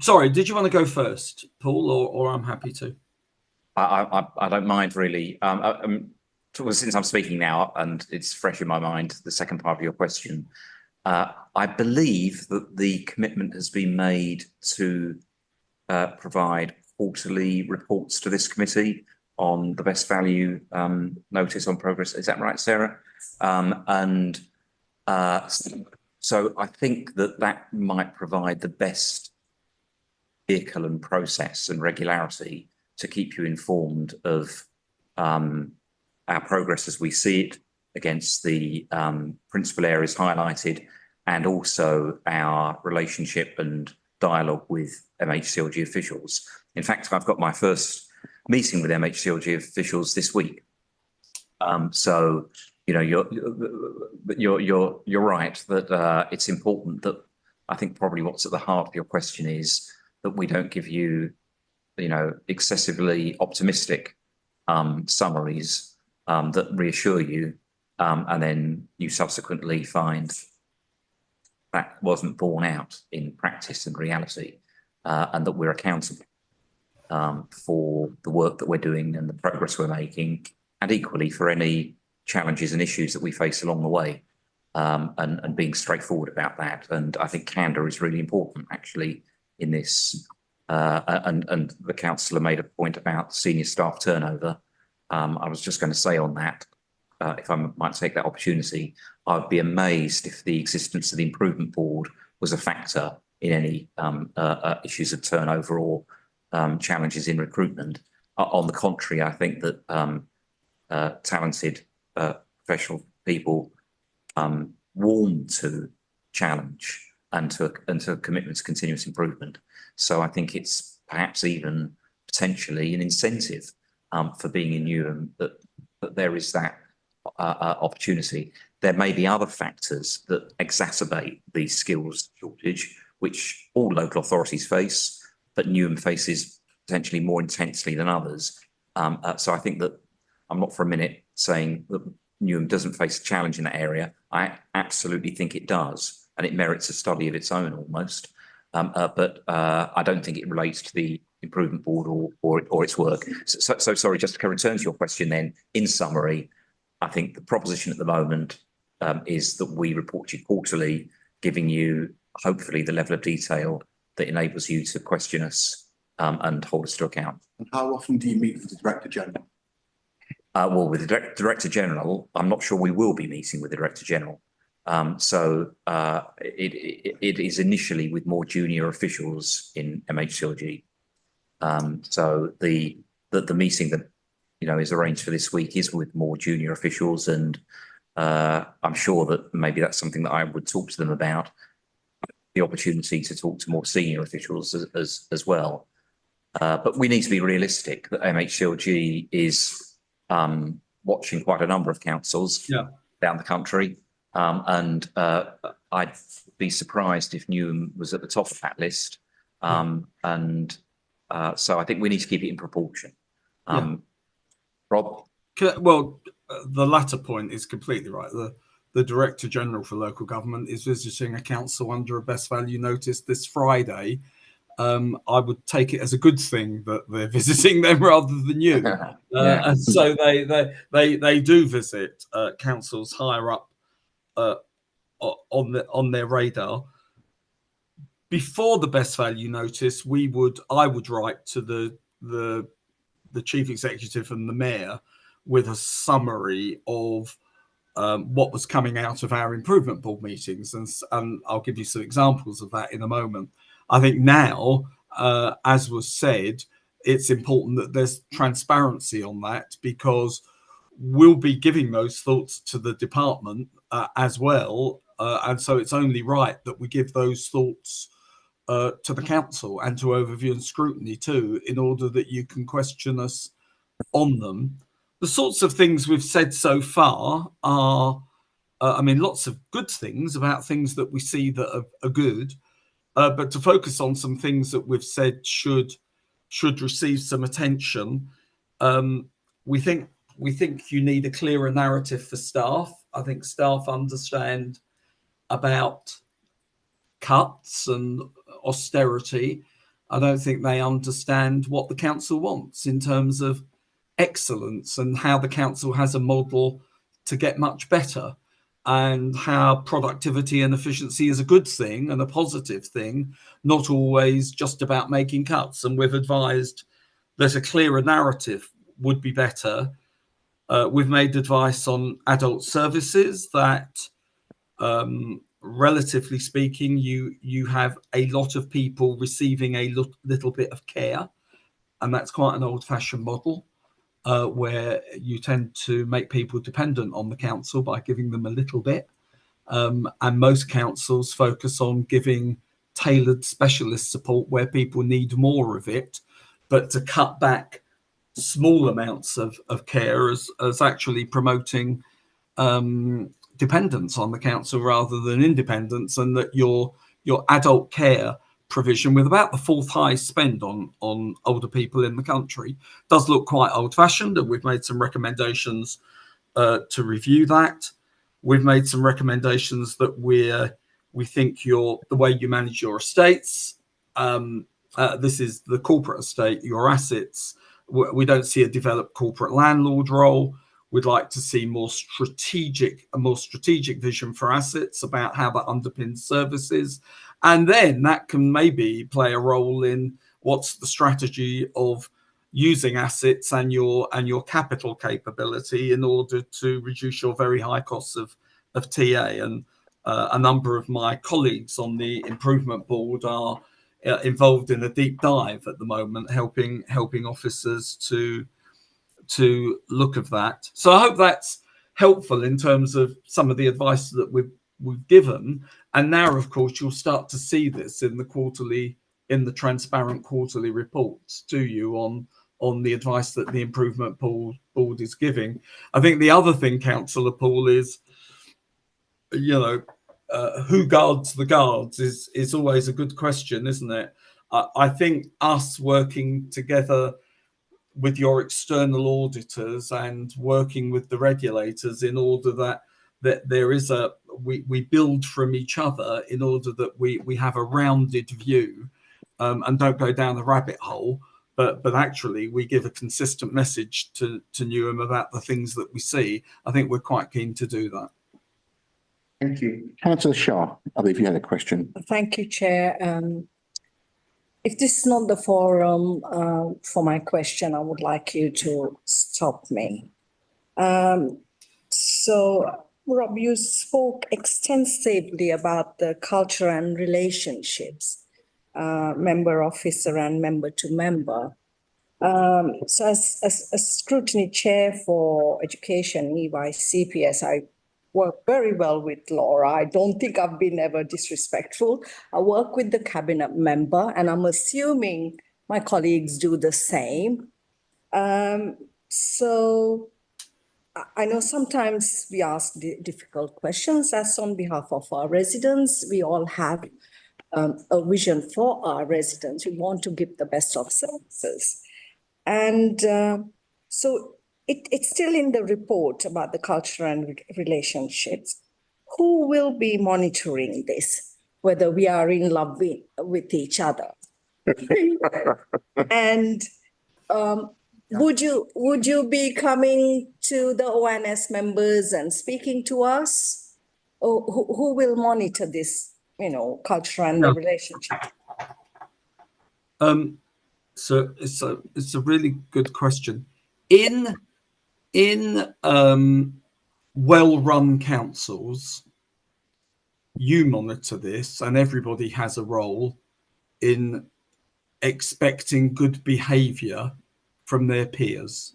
Sorry, did you want to go first, Paul, or I'm happy to? I don't mind really. Since I'm speaking now and it's fresh in my mind, the second part of your question, I believe that the commitment has been made to provide quarterly reports to this committee on the best value notice on progress. Is that right, Sarah? So I think that might provide the best vehicle and process and regularity to keep you informed of our progress as we see it against the principal areas highlighted, and also our relationship and dialogue with MHCLG officials. In fact, I've got my first meeting with MHCLG officials this week. So, you know, you're right that it's important that, I think probably what's at the heart of your question is that we don't give you, you know, excessively optimistic summaries that reassure you, and then you subsequently find that wasn't borne out in practice and reality, and that we're accountable for the work that we're doing and the progress we're making, and equally for any challenges and issues that we face along the way, and being straightforward about that. And I think candour is really important actually in this. And the councillor made a point about senior staff turnover. I was just going to say on that, if I might take that opportunity, I'd be amazed if the existence of the improvement board was a factor in any issues of turnover or challenges in recruitment. On the contrary, I think that talented professional people warm to challenge and to commitment to continuous improvement. So I think it's perhaps even potentially an incentive for being in Newham that there is that opportunity. There may be other factors that exacerbate the skills shortage, which all local authorities face, but Newham faces potentially more intensely than others. So I think that I'm not for a minute saying that Newham doesn't face a challenge in that area. I absolutely think it does, and it merits a study of its own almost. But I don't think it relates to the improvement board or its work. So sorry, just to return to your question then, in summary, I think the proposition at the moment is that we report to you quarterly, giving you hopefully the level of detail that enables you to question us and hold us to account. And how often do you meet with the Director General? Well, with the Director General, I'm not sure we will be meeting with the Director General. So it is initially with more junior officials in MHCLG. So the meeting that, you know, is arranged for this week is with more junior officials, and I'm sure that maybe that's something that I would talk to them about, the opportunity to talk to more senior officials as well. But we need to be realistic that MHCLG is watching quite a number of councils down the country. And I'd be surprised if Newham was at the top of that list. So I think we need to keep it in proportion. Rob? Well, the latter point is completely right. The Director General for Local Government is visiting a council under a best value notice this Friday. I would take it as a good thing that they're visiting them rather than you. And so they do visit councils higher up on their radar. Before the best value notice, I would write to the chief executive and the mayor with a summary of what was coming out of our improvement board meetings, and I'll give you some examples of that in a moment. I think now, as was said, it's important that there's transparency on that, because we'll be giving those thoughts to the department as well, and so it's only right that we give those thoughts to the council and to overview and scrutiny too, in order that you can question us on them. The sorts of things we've said so far are, I mean, lots of good things about things that we see that are good, but to focus on some things that we've said should receive some attention. We think you need a clearer narrative for staff. I think staff understand about cuts and austerity. I don't think they understand what the council wants in terms of excellence, and how the council has a model to get much better, and how productivity and efficiency is a good thing and a positive thing, not always just about making cuts. And we've advised that a clearer narrative would be better. We've made advice on adult services that, relatively speaking, you have a lot of people receiving a little bit of care, and that's quite an old-fashioned model, where you tend to make people dependent on the council by giving them a little bit, and most councils focus on giving tailored specialist support where people need more of it. But to cut back small amounts of care as actually promoting dependence on the council rather than independence, and that your adult care provision, with about the fourth highest spend on older people in the country, does look quite old-fashioned, and we've made some recommendations to review that. We've made some recommendations that we think the way you manage your estates, this is the corporate estate, your assets. We don't see a developed corporate landlord role. We'd like to see a more strategic vision for assets, about how that underpins services. And then that can maybe play a role in what's the strategy of using assets and your capital capability in order to reduce your very high costs of TA. And a number of my colleagues on the improvement board are involved in a deep dive at the moment, helping officers to look at that. So I hope that's helpful in terms of some of the advice that we've given. And now, of course, you'll start to see this in the transparent quarterly reports to you on the advice that the improvement board is giving. I think the other thing, Councillor Paul, is, who guards the guards is always a good question, isn't it? I think us working together with your external auditors and working with the regulators in order that there is we build from each other, in order that we have a rounded view, and don't go down the rabbit hole, but actually we give a consistent message to Newham about the things that we see. I think we're quite keen to do that. Thank you. Councillor Shah, I believe you had a question. Thank you, Chair. If this is not the forum for my question, I would like you to stop me. So, Rob, you spoke extensively about the culture and relationships, member officer and member to member. So as a scrutiny chair for education, EY, CPS, I work very well with Laura. I don't think I've been ever disrespectful. I work with the cabinet member, and I'm assuming my colleagues do the same. So I know sometimes we ask difficult questions, as on behalf of our residents. We all have a vision for our residents. We want to give the best of services. And so it's still in the report about the culture and relationships. Who will be monitoring this, whether we are in love with each other? And would you be coming to the ONS members and speaking to us? Or who will monitor this, culture and the relationship? So it's a really good question. In well-run councils, you monitor this, and everybody has a role in expecting good behaviour from their peers.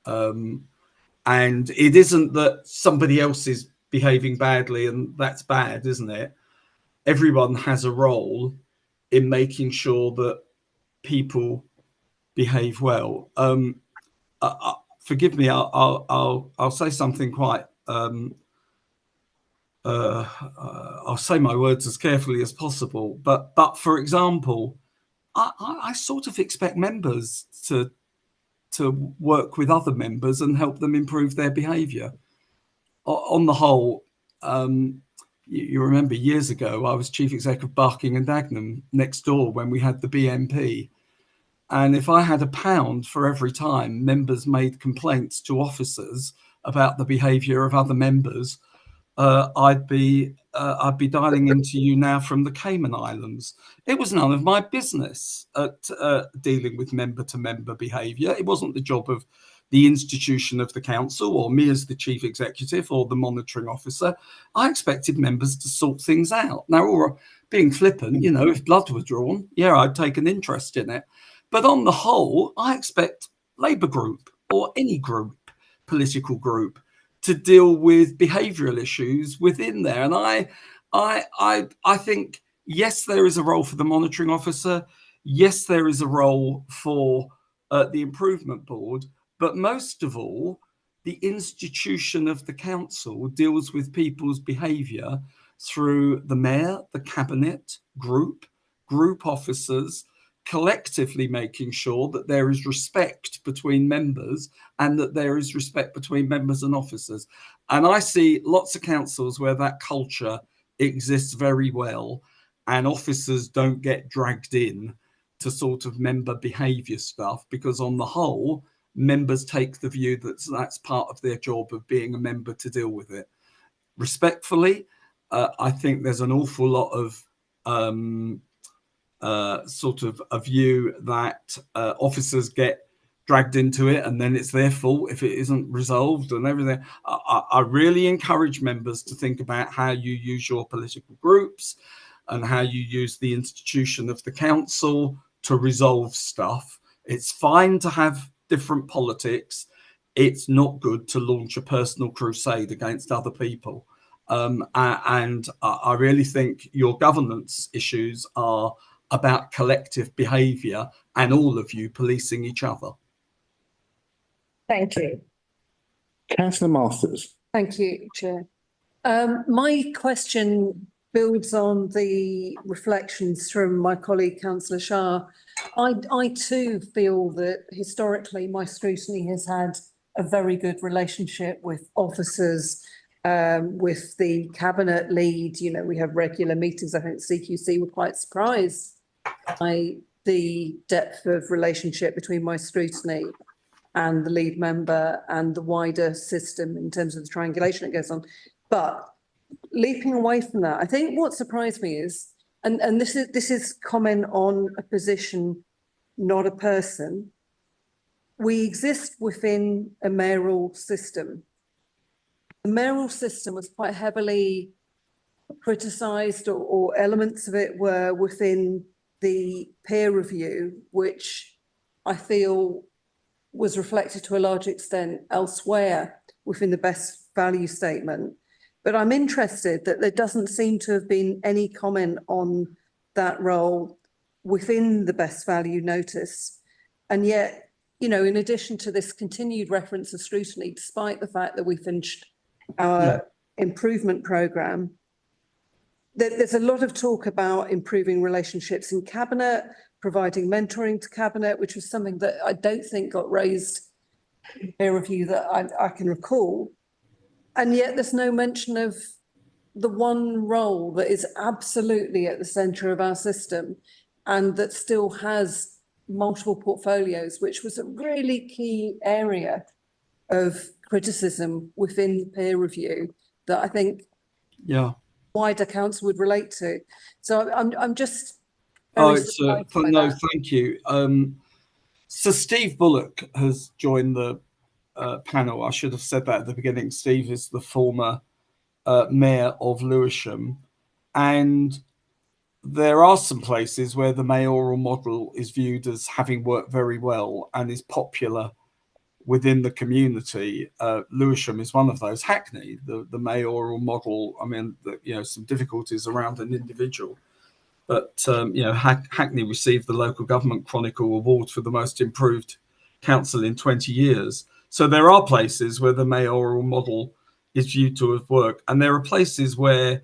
And it isn't that somebody else is behaving badly and that's bad, isn't it? Everyone has a role in making sure that people behave well. Forgive me, I'll say something quite. I'll say my words as carefully as possible. But for example, I sort of expect members to work with other members and help them improve their behaviour. On the whole, you remember years ago, I was chief executive of Barking and Dagenham next door when we had the BNP. And if I had £1 for every time members made complaints to officers about the behaviour of other members, I'd be dialing into you now from the Cayman Islands. It was none of my business at dealing with member-to-member behaviour. It wasn't the job of the institution of the council or me as the chief executive or the monitoring officer. I expected members to sort things out. Now, or being flippant, you know, if blood were drawn, yeah, I'd take an interest in it. But on the whole, I expect Labour group or any group, political group, to deal with behavioural issues within there. And I think, yes, there is a role for the monitoring officer. Yes, there is a role for the improvement board. But most of all, the institution of the council deals with people's behaviour through the mayor, the cabinet, group officers, collectively making sure that there is respect between members and that there is respect between members and officers. And I see lots of councils where that culture exists very well and officers don't get dragged in to sort of member behaviour stuff, because on the whole, members take the view that that's part of their job of being a member to deal with it. Respectfully, I think there's an awful lot of sort of a view that officers get dragged into it and then it's their fault if it isn't resolved and everything. I really encourage members to think about how you use your political groups and how you use the institution of the council to resolve stuff. It's fine to have different politics. It's not good to launch a personal crusade against other people. And I really think your governance issues are about collective behaviour and all of you policing each other. Thank you. Councillor Masters. Thank you, Chair. My question builds on the reflections from my colleague, Councillor Shah. I too feel that historically my scrutiny has had a very good relationship with officers, with the cabinet lead. You know, we have regular meetings. I think CQC were quite surprised by the depth of relationship between my scrutiny and the lead member and the wider system in terms of the triangulation that goes on. But leaping away from that, I think what surprised me is, and this is comment on a position, not a person. We exist within a mayoral system. The mayoral system was quite heavily criticised, or elements of it were within the peer review, which I feel was reflected to a large extent elsewhere within the best value statement. But I'm interested that there doesn't seem to have been any comment on that role within the best value notice. And yet, you know, in addition to this continued reference of scrutiny, despite the fact that we finished our improvement programme, there's a lot of talk about improving relationships in cabinet, providing mentoring to cabinet, which was something that I don't think got raised in peer review that I can recall. And yet there's no mention of the one role that is absolutely at the centre of our system and that still has multiple portfolios, which was a really key area of criticism within peer review that I think wider council would relate to. So I'm just no, thank you. So Steve Bullock has joined the panel, I should have said that at the beginning, Steve is the former mayor of Lewisham, and there are some places where the mayoral model is viewed as having worked very well and is popular within the community. Lewisham is one of those. Hackney, the mayoral model, I mean, some difficulties around an individual, but Hackney received the Local Government Chronicle Award for the most improved council in 20 years. So there are places where the mayoral model is viewed to have worked, and there are places where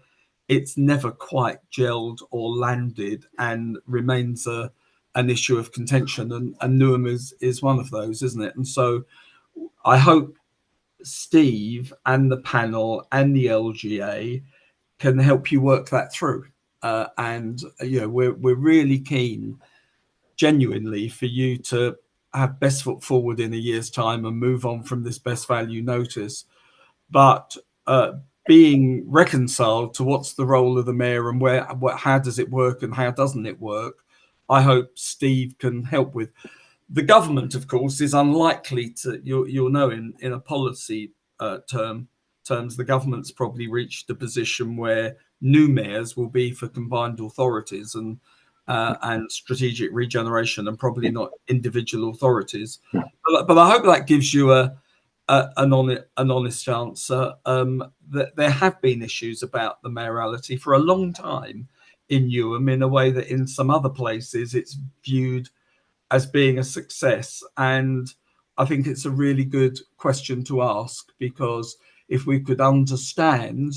it's never quite gelled or landed and remains an issue of contention, and Newham is one of those, isn't it? And so I hope Steve and the panel and the LGA can help you work that through. And we're really keen, genuinely, for you to have best foot forward in a year's time and move on from this best value notice. But being reconciled to what's the role of the mayor and how does it work and how doesn't it work, I hope Steve can help with. The government, of course, is unlikely to, you'll know, in a policy terms, the government's probably reached a position where new mayors will be for combined authorities and strategic regeneration, and probably not individual authorities. But I hope that gives you an honest answer. That there have been issues about the mayoralty for a long time in Newham, in a way that in some other places it's viewed as being a success. And I think it's a really good question to ask, because if we could understand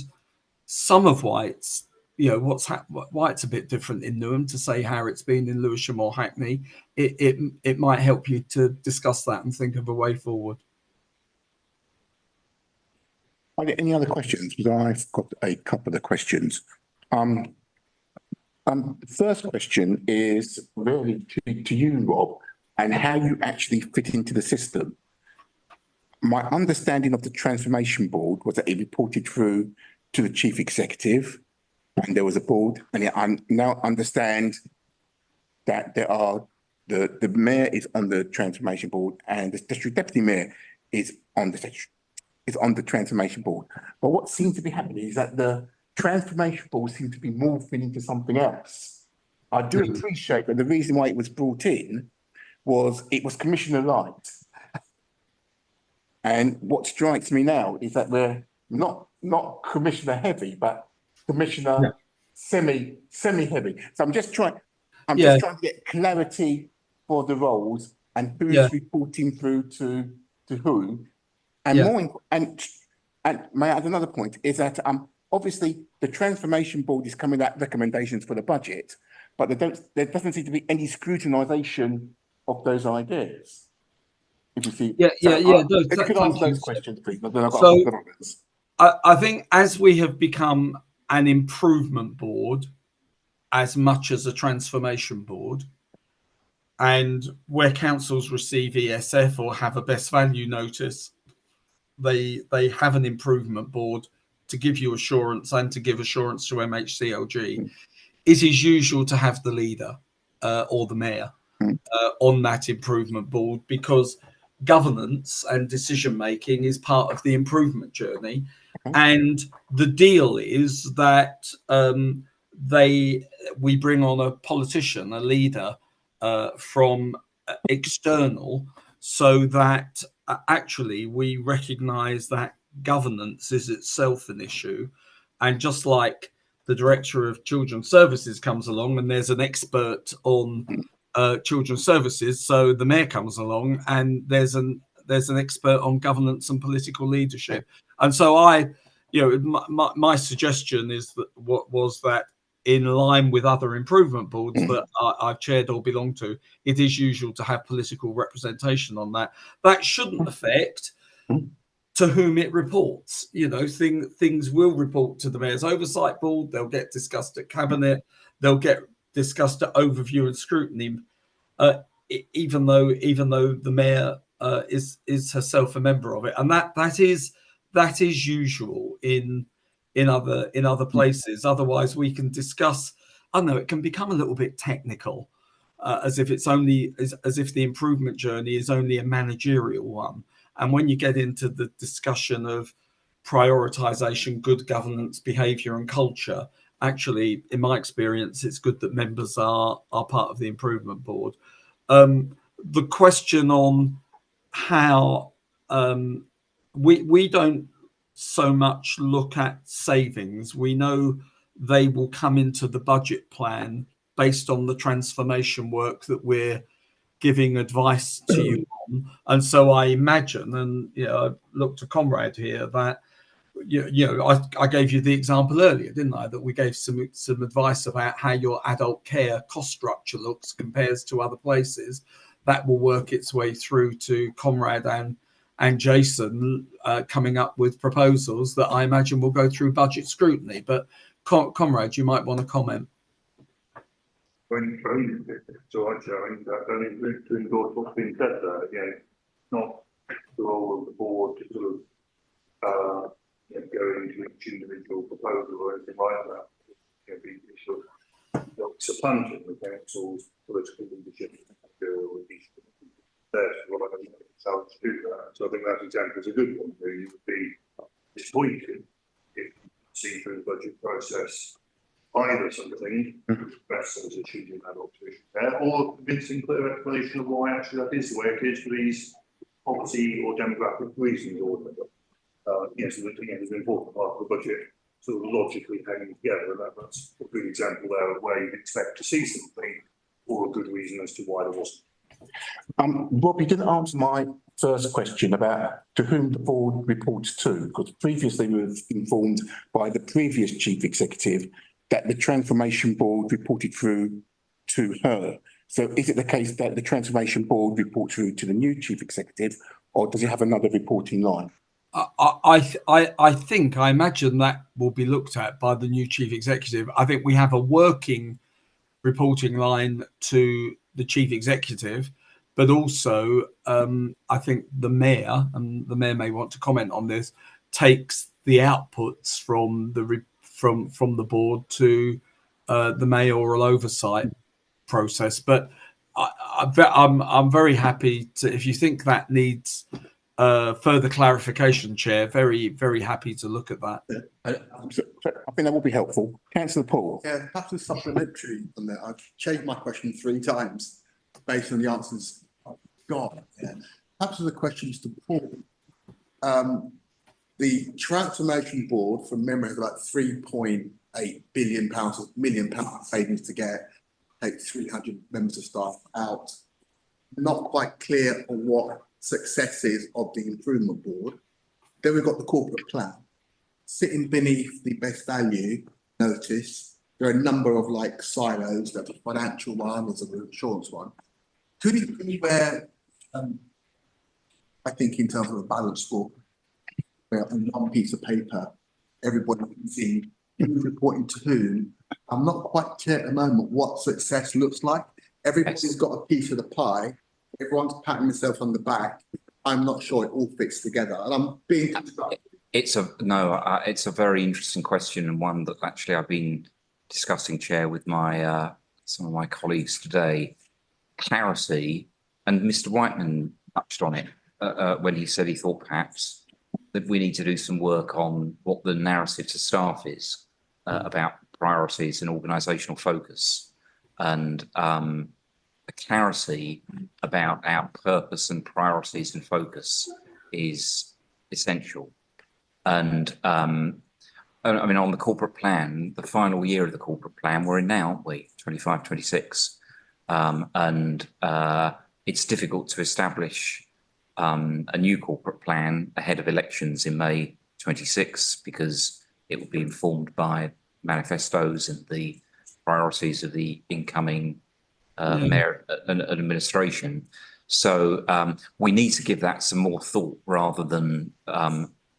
some of why it's, why it's a bit different in Newham, to say how it's been in Lewisham or Hackney, it might help you to discuss that and think of a way forward. Are there any other questions? Because I've got a couple of questions. The first question is really to you, Rob, and how you actually fit into the system. My understanding of the Transformation Board was that it reported through to the Chief Executive, and there was a board, and I now understand that there are the mayor is on the Transformation Board, and the district deputy mayor is on the Transformation Board. But what seems to be happening is that the Transformation Board seems to be morphing into something else. I do appreciate that the reason why it was brought in was it was Commissioner Light. And what strikes me now is that we're not Commissioner heavy, but Commissioner semi heavy. So I'm just trying to get clarity for the roles and who's reporting through to who. And and may I add another point, is that obviously the Transformation Board is coming out with recommendations for the budget, but there doesn't seem to be any scrutinisation of those ideas. If you see, if you could answer those questions, please. I think as we have become an improvement board as much as a transformation board, and where councils receive ESF or have a best value notice, they have an improvement board to give you assurance and to give assurance to MHCLG. It is usual to have the leader or the mayor on that improvement board, because governance and decision making is part of the improvement journey. And the deal is that we bring on a politician, a leader from external, so that actually we recognise that governance is itself an issue. And just like the director of children's services comes along and there's an expert on children's services, so the mayor comes along and there's an expert on governance and political leadership. And so my suggestion is that in line with other improvement boards that I've chaired or belong to, it is usual to have political representation on that. That shouldn't affect to whom it reports. Things will report to the Mayor's Oversight Board, they'll get discussed at Cabinet, they'll get discussed at Overview and Scrutiny, even though the Mayor is herself a member of it. And that is usual in other places. Otherwise we can discuss, I don't know, it can become a little bit technical, as if the improvement journey is only a managerial one. And when you get into the discussion of prioritization, good governance, behavior and culture, actually, in my experience, it's good that members are part of the improvement board. The question on how we don't so much look at savings. We know they will come into the budget plan based on the transformation work that we're giving advice to you on. And so I imagine, and I look to Comrade here, that I gave you the example earlier, didn't I? That we gave some advice about how your adult care cost structure looks compares to other places. That will work its way through to Comrade and Jason coming up with proposals that I imagine will go through budget scrutiny. But Comrade, you might want to comment. So I challenge that, don't to endorse what's been said there. Again, not the role of the board to sort of go into each individual proposal or anything like that. Be sort of supplanting the council's political leadership with these to do that. So I think that example is a good one. Where you would be disappointed if you see through the budget process either something best as achieving adult patient care, or convincing clear explanation of why actually that is the way it is for these policy or demographic reasons or whatever. Yes, there's an important part of the budget sort of logically hanging together, and that's a good example there of where you'd expect to see something for a good reason as to why there wasn't. Rob, you didn't answer my first question about to whom the board reports to, because previously we were informed by the previous chief executive that the transformation board reported through to her. So is it the case that the transformation board reports through to the new chief executive, or does it have another reporting line? I imagine that will be looked at by the new chief executive. I think we have a working reporting line to the chief executive, but also I think the mayor, and the mayor may want to comment on this, takes the outputs from the board to the mayoral oversight process. But I'm very happy to, if you think that needs further clarification, Chair, very happy to look at that. I think that will be helpful. Councillor Paul. Yeah, perhaps a supplementary on that. I've changed my question 3 times based on the answers I've got. Yeah. Perhaps as a question to Paul. The transformation board from memory has about £3.8 billion savings to take 300 members of staff out. Not quite clear on what successes of the improvement board. Then we've got the corporate plan. Sitting beneath the best value notice, there are a number of silos. There's a financial one, there's an insurance one. Could it be where, I think in terms of a balance score, where on one piece of paper, everybody can see who's reporting to whom? I'm not quite clear at the moment what success looks like. Everybody's got a piece of the pie. Everyone's patting themselves on the back. I'm not sure it all fits together, and I'm being constructive. It's a very interesting question, and one that actually I've been discussing, Chair, with my some of my colleagues today. Clarity, and Mr. Whiteman touched on it when he said he thought perhaps that we need to do some work on what the narrative to staff is about priorities and organisational focus, and the clarity about our purpose and priorities and focus is essential. And I mean, on the corporate plan, the final year of the corporate plan, we're in now, aren't we? 25, 26. And it's difficult to establish a new corporate plan ahead of elections in May 26, because it will be informed by manifestos and the priorities of the incoming mayor and administration. So we need to give that some more thought rather than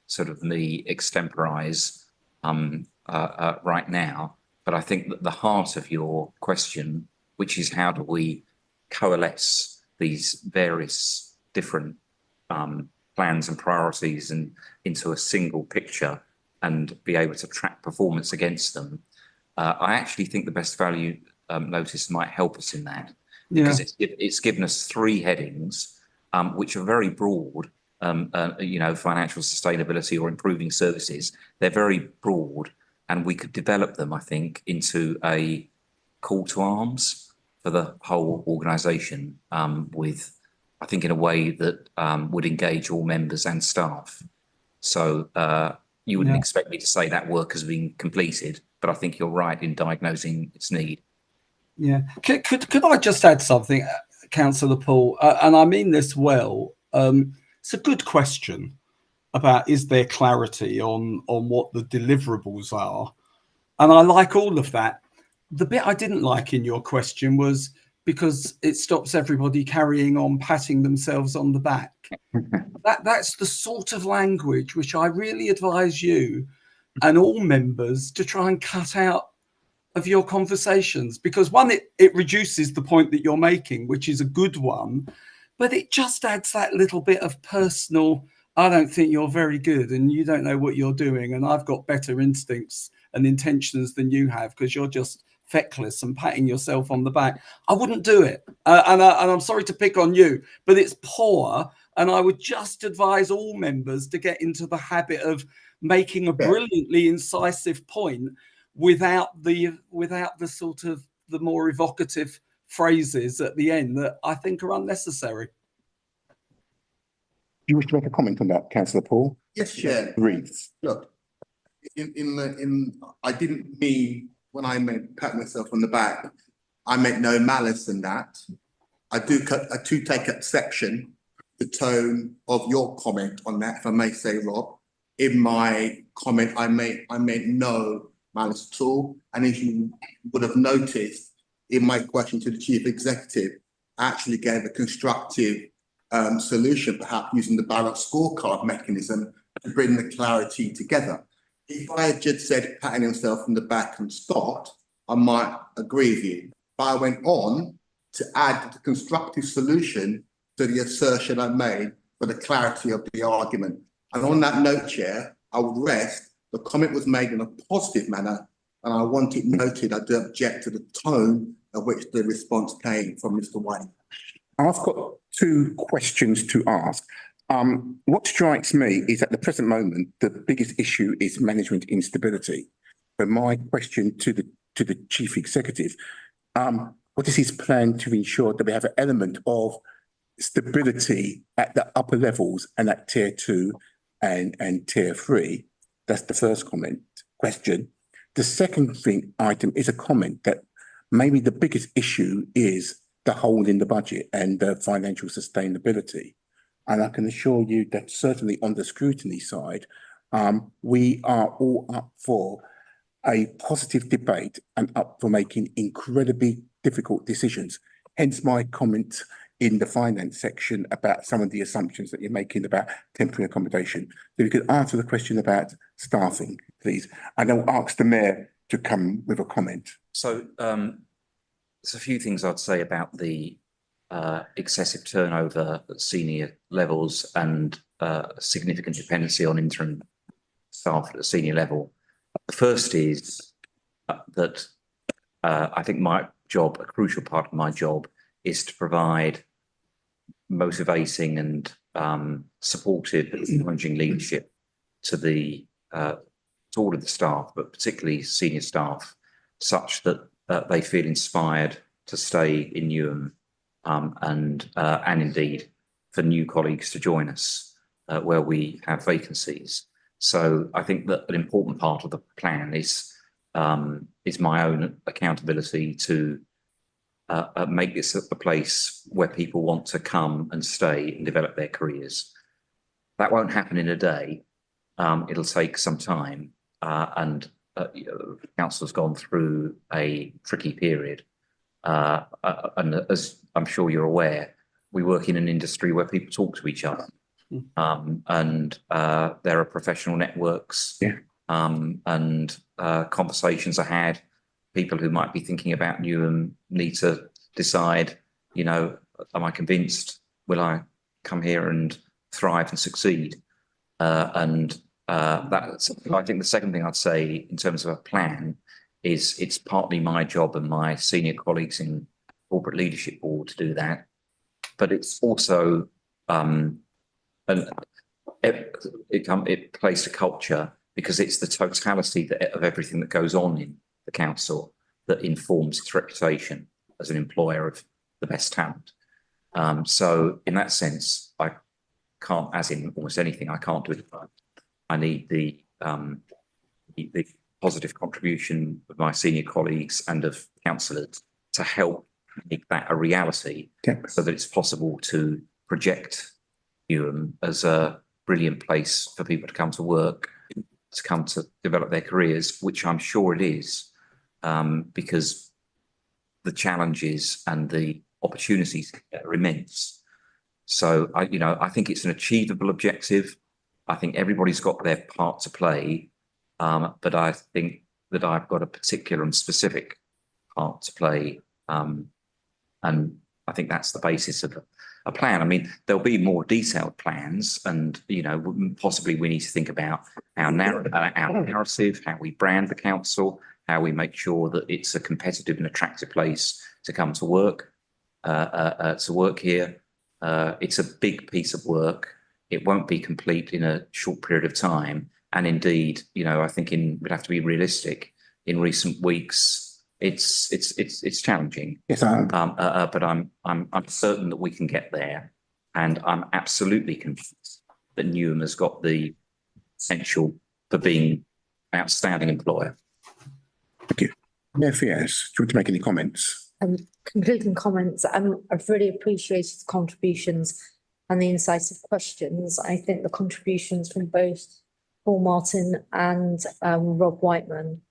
sort of me extemporize right now. But I think that the heart of your question, which is how do we coalesce these various different plans and priorities and into a single picture and be able to track performance against them, I actually think the best value notice might help us in that, because it's given us 3 headings which are very broad financial sustainability or improving services. They're very broad, and we could develop them, I think, into a call to arms for the whole organisation, with, I think, in a way that would engage all members and staff. So you wouldn't expect me to say that work has been completed, but I think you're right in diagnosing its need. Yeah. Could I just add something, Councillor Paul? And I mean this well. It's a good question about, is there clarity on what the deliverables are? And I like all of that. The bit I didn't like in your question was because it stops everybody carrying on patting themselves on the back. That's the sort of language which I really advise you and all members to try and cut out of your conversations, because one, it reduces the point that you're making, which is a good one, but it just adds that little bit of personal, I don't think you're very good and you don't know what you're doing and I've got better instincts and intentions than you have because you're just feckless and patting yourself on the back. I wouldn't do it. And I'm sorry to pick on you, but it's poor. And I would just advise all members to get into the habit of making a brilliantly incisive point without the sort of the more evocative phrases at the end that I think are unnecessary. Do you wish to make a comment on that, Councillor Paul? Yes, Chair. Brief. Look, I didn't mean, when I meant pat myself on the back, I meant no malice in that. I do take exception the tone of your comment on that, if I may say, Rob. In my comment, I meant no malice at all. And as you would have noticed in my question to the Chief Executive, I actually gave a constructive solution, perhaps using the balanced scorecard mechanism to bring the clarity together. If I had just said patting himself on the back and stopped, I might agree with you. But I went on to add the constructive solution to the assertion I made for the clarity of the argument. And on that note, Chair, I would rest. The comment was made in a positive manner, and I want it noted I do object to the tone at which the response came from Mr. White. I've got two questions to ask. What strikes me is at the present moment, the biggest issue is management instability. But my question to the Chief Executive, what is his plan to ensure that we have an element of stability at the upper levels and at tier 2 and tier 3? That's the first question. The second item is a comment that maybe the biggest issue is the hole in the budget and the financial sustainability. And I can assure you that certainly on the scrutiny side, we are all up for a positive debate and up for making incredibly difficult decisions. Hence my comment in the finance section about some of the assumptions that you're making about temporary accommodation. So you could answer the question about staffing, please. And I'll ask the Mayor to come with a comment. So there's a few things I'd say about the excessive turnover at senior levels and significant dependency on interim staff at the senior level. The first is that I think my job, a crucial part of my job, is to provide motivating and supportive and encouraging leadership to all of the staff, but particularly senior staff, such that they feel inspired to stay in Newham and indeed for new colleagues to join us where we have vacancies. So I think that an important part of the plan is my own accountability to make this a place where people want to come and stay and develop their careers. That won't happen in a day. It'll take some time, and the council's gone through a tricky period. And as I'm sure you're aware, we work in an industry where people talk to each other, and there are professional networks, and conversations are had. People who might be thinking about Newham need to decide, am I convinced? Will I come here and thrive and succeed? That's, I think the second thing I'd say in terms of a plan is it's partly my job and my senior colleagues in corporate leadership board to do that, but it's also it plays to culture because it's the totality of everything that goes on in the council that informs its reputation as an employer of the best talent. So in that sense, I can't, as in almost anything, I can't do it. I need the positive contribution of my senior colleagues and of councillors to help make that a reality, so that it's possible to project Newham as a brilliant place for people to come to work, to come to develop their careers, which I'm sure it is, because the challenges and the opportunities are immense. So I think it's an achievable objective. I think everybody's got their part to play, but I think that I've got a particular and specific part to play, and I think that's the basis of a plan. I mean, there'll be more detailed plans, and possibly we need to think about our narrative, how we brand the council, how we make sure that it's a competitive and attractive place to come to work. Here. It's a big piece of work. It won't be complete in a short period of time. And indeed, I think we'd have to be realistic. In recent weeks, it's challenging. Yes, but I'm certain that we can get there, and I'm absolutely convinced that Newham has got the potential for being an outstanding employer. Thank you. Mayor Fiers, do you want to make any comments? Concluding comments. I've really appreciated the contributions and the incisive questions. I think the contributions from both Paul Martin and Rob Whiteman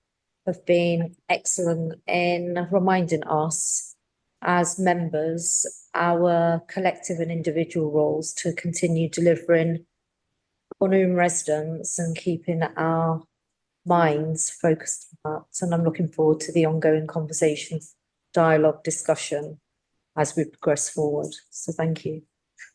have been excellent in reminding us as members our collective and individual roles to continue delivering for Newham residents and keeping our minds focused on that. And I'm looking forward to the ongoing conversations, dialogue, discussion as we progress forward. So thank you.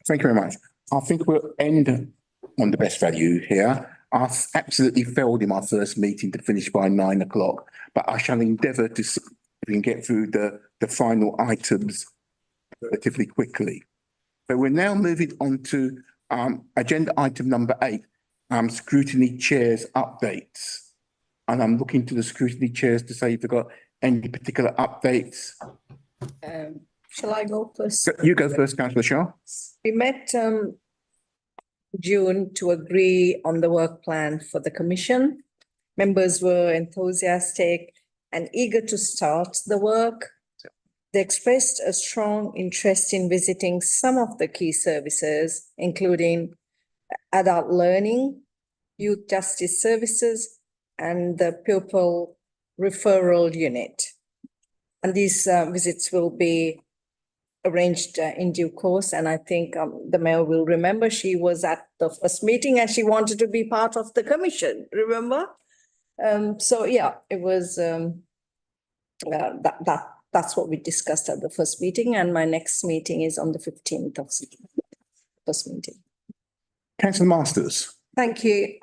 Thank you very much. I think we'll end on the best value here. I absolutely failed in my first meeting to finish by 9 o'clock, but I shall endeavour to see if we can get through the final items relatively quickly. So we're now moving on to agenda item number 8, scrutiny chairs updates. And I'm looking to the scrutiny chairs to say if they've got any particular updates. Shall I go first? You go first, Councillor Shah. We met June to agree on the work plan for the commission. Members were enthusiastic and eager to start the work. They expressed a strong interest in visiting some of the key services, including adult learning, youth justice services, and the pupil referral unit. And these visits will be arranged in due course. And I think the mayor will remember she was at the first meeting and she wanted to be part of the commission, remember? So yeah, it was that's what we discussed at the first meeting, and my next meeting is on the 15th of September, first meeting. Councillor Masters. Thank you.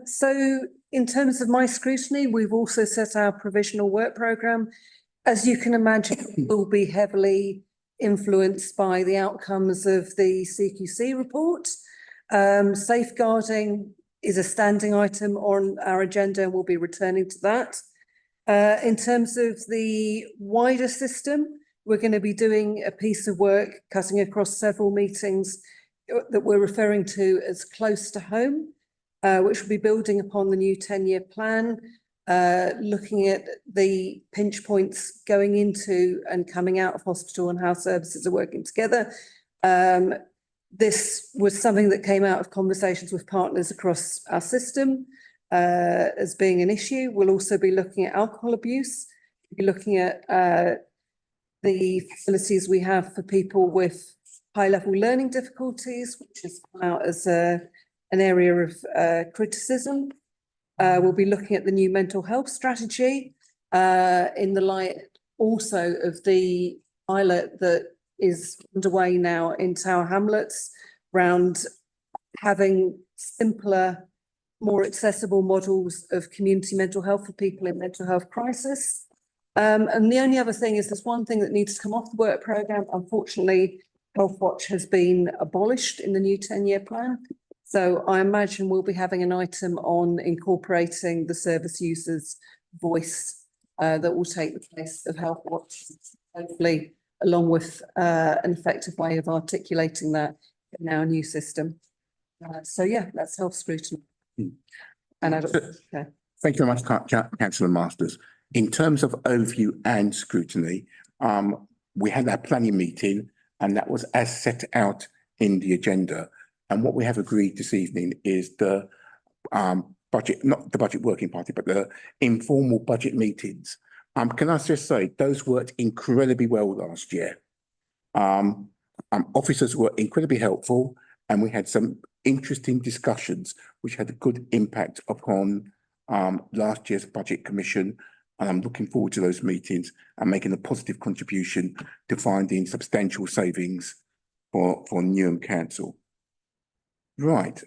So in terms of my scrutiny, we've also set our provisional work programme. As you can imagine, it will be heavily influenced by the outcomes of the CQC report. Safeguarding is a standing item on our agenda, and we'll be returning to that. In terms of the wider system, we're going to be doing a piece of work cutting across several meetings that we're referring to as close to home, which will be building upon the new 10-year plan, looking at the pinch points going into and coming out of hospital and how services are working together. This was something that came out of conversations with partners across our system as being an issue. We'll also be looking at alcohol abuse, we'll be looking at the facilities we have for people with high-level learning difficulties, which has come out as an area of criticism. We'll be looking at the new mental health strategy in the light also of the pilot that is underway now in Tower Hamlets around having simpler, more accessible models of community mental health for people in mental health crisis. And the only other thing is there's one thing that needs to come off the work programme. Unfortunately, Health Watch has been abolished in the new 10-year plan. So I imagine we'll be having an item on incorporating the service users' voice that will take the place of Health Watch, hopefully, along with an effective way of articulating that in our new system. So yeah, that's Health Scrutiny. And I don't. Okay. Thank you very much, Councillor Masters. In terms of overview and scrutiny, we had our planning meeting and that was as set out in the agenda. And what we have agreed this evening is the budget, not the budget working party, but the informal budget meetings. Can I just say, those worked incredibly well last year. Officers were incredibly helpful and we had some interesting discussions which had a good impact upon last year's budget commission. And I'm looking forward to those meetings and making a positive contribution to finding substantial savings for Newham Council. Right.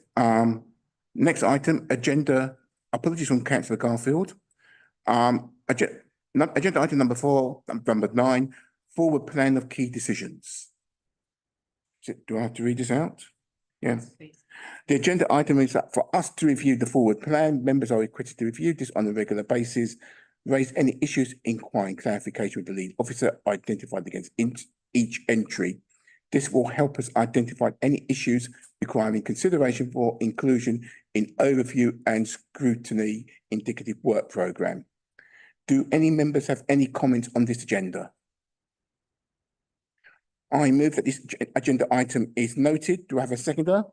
Next item, agenda. Apologies from Councillor Garfield. Agenda item number 9, forward plan of key decisions. Do I have to read this out? Yeah. The agenda item is that for us to review the forward plan. Members are requested to review this on a regular basis, raise any issues, inquiring clarification with the lead officer identified against each entry. This will help us identify any issues requiring consideration for inclusion in overview and scrutiny indicative work programme. Do any members have any comments on this agenda? I move that this agenda item is noted. Do I have a seconder?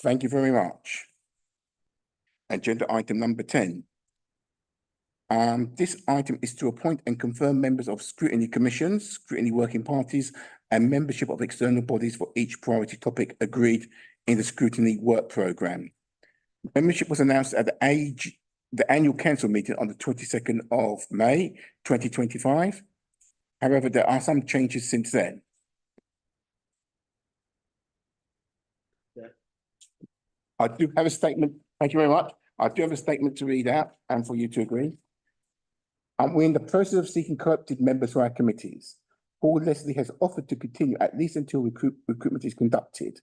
Thank you very much. Agenda item number 10. This item is to appoint and confirm members of scrutiny commissions, scrutiny working parties, and membership of external bodies for each priority topic agreed in the scrutiny work programme. Membership was announced at the annual council meeting on the 22nd of May, 2025. However, there are some changes since then. Yeah. I do have a statement. Thank you very much. I do have a statement to read out and for you to agree. We're in the process of seeking co-opted members for our committees. Paul Leslie has offered to continue at least until recruitment is conducted.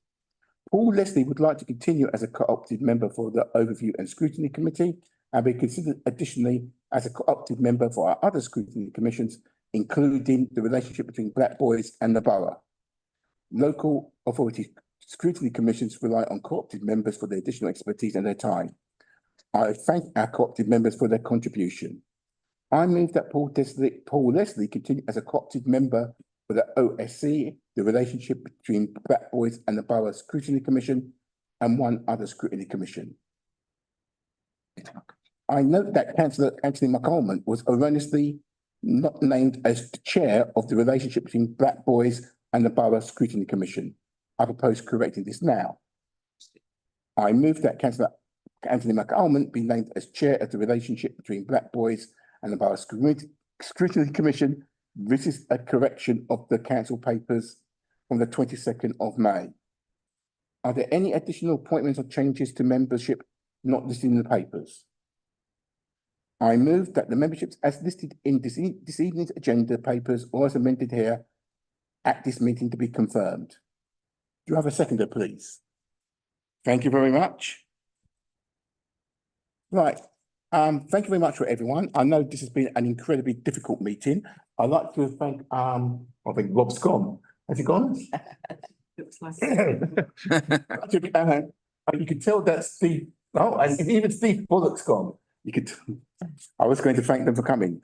Paul Leslie would like to continue as a co-opted member for the Overview and Scrutiny Committee and be considered additionally as a co-opted member for our other scrutiny commissions, including the relationship between Black Boys and the Borough. Local authority scrutiny commissions rely on co-opted members for their additional expertise and their time. I thank our co-opted members for their contribution. I move that Paul Leslie continue as a co-opted member for the OSC, the relationship between Black Boys and the Borough Scrutiny Commission, and one other scrutiny commission. I note that Councillor Anthony McCalman was erroneously not named as the chair of the relationship between Black Boys and the Borough Scrutiny Commission. I propose correcting this now. I move that Councillor Anthony McCalman be named as chair of the relationship between Black Boys and the Borough Scrutiny Commission. This is a correction of the council papers from the 22nd of May. Are there any additional appointments or changes to membership not listed in the papers? I move that the memberships as listed in this evening's agenda papers or as amended here at this meeting to be confirmed. Do you have a seconder, please? Thank you very much. Right. Thank you very much for everyone. I know this has been an incredibly difficult meeting. I'd like to thank, I think Rob's gone. Has he gone? Looks like. You can tell that Steve, and even Steve Bullock's gone. I was going to thank them for coming.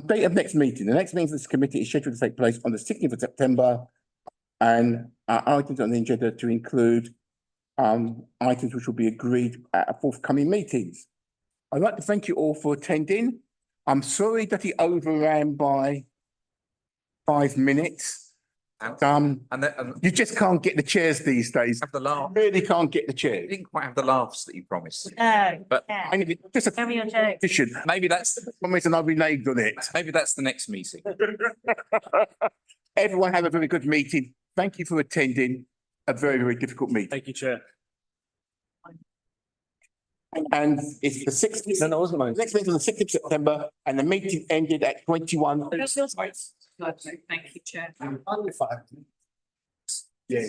Date of next meeting. The next meeting of this committee is scheduled to take place on the 16th of September. And items on the agenda to include items which will be agreed at forthcoming meetings. I'd like to thank you all for attending. I'm sorry that he overran by 5 minutes. You just can't get the chairs these days. Have the laugh. You really can't get the chairs. You didn't quite have the laughs that you promised. No, But Just a joke. maybe that's one reason I'll be reneged on it. maybe that's the next meeting. Everyone have a very good meeting. Thank you for attending a very, very difficult meeting. Thank you, Chair. And it's the 6th. No, that wasn't mine. Next meeting on the 6th of September, and the meeting ended at 21. Thank you, Chair.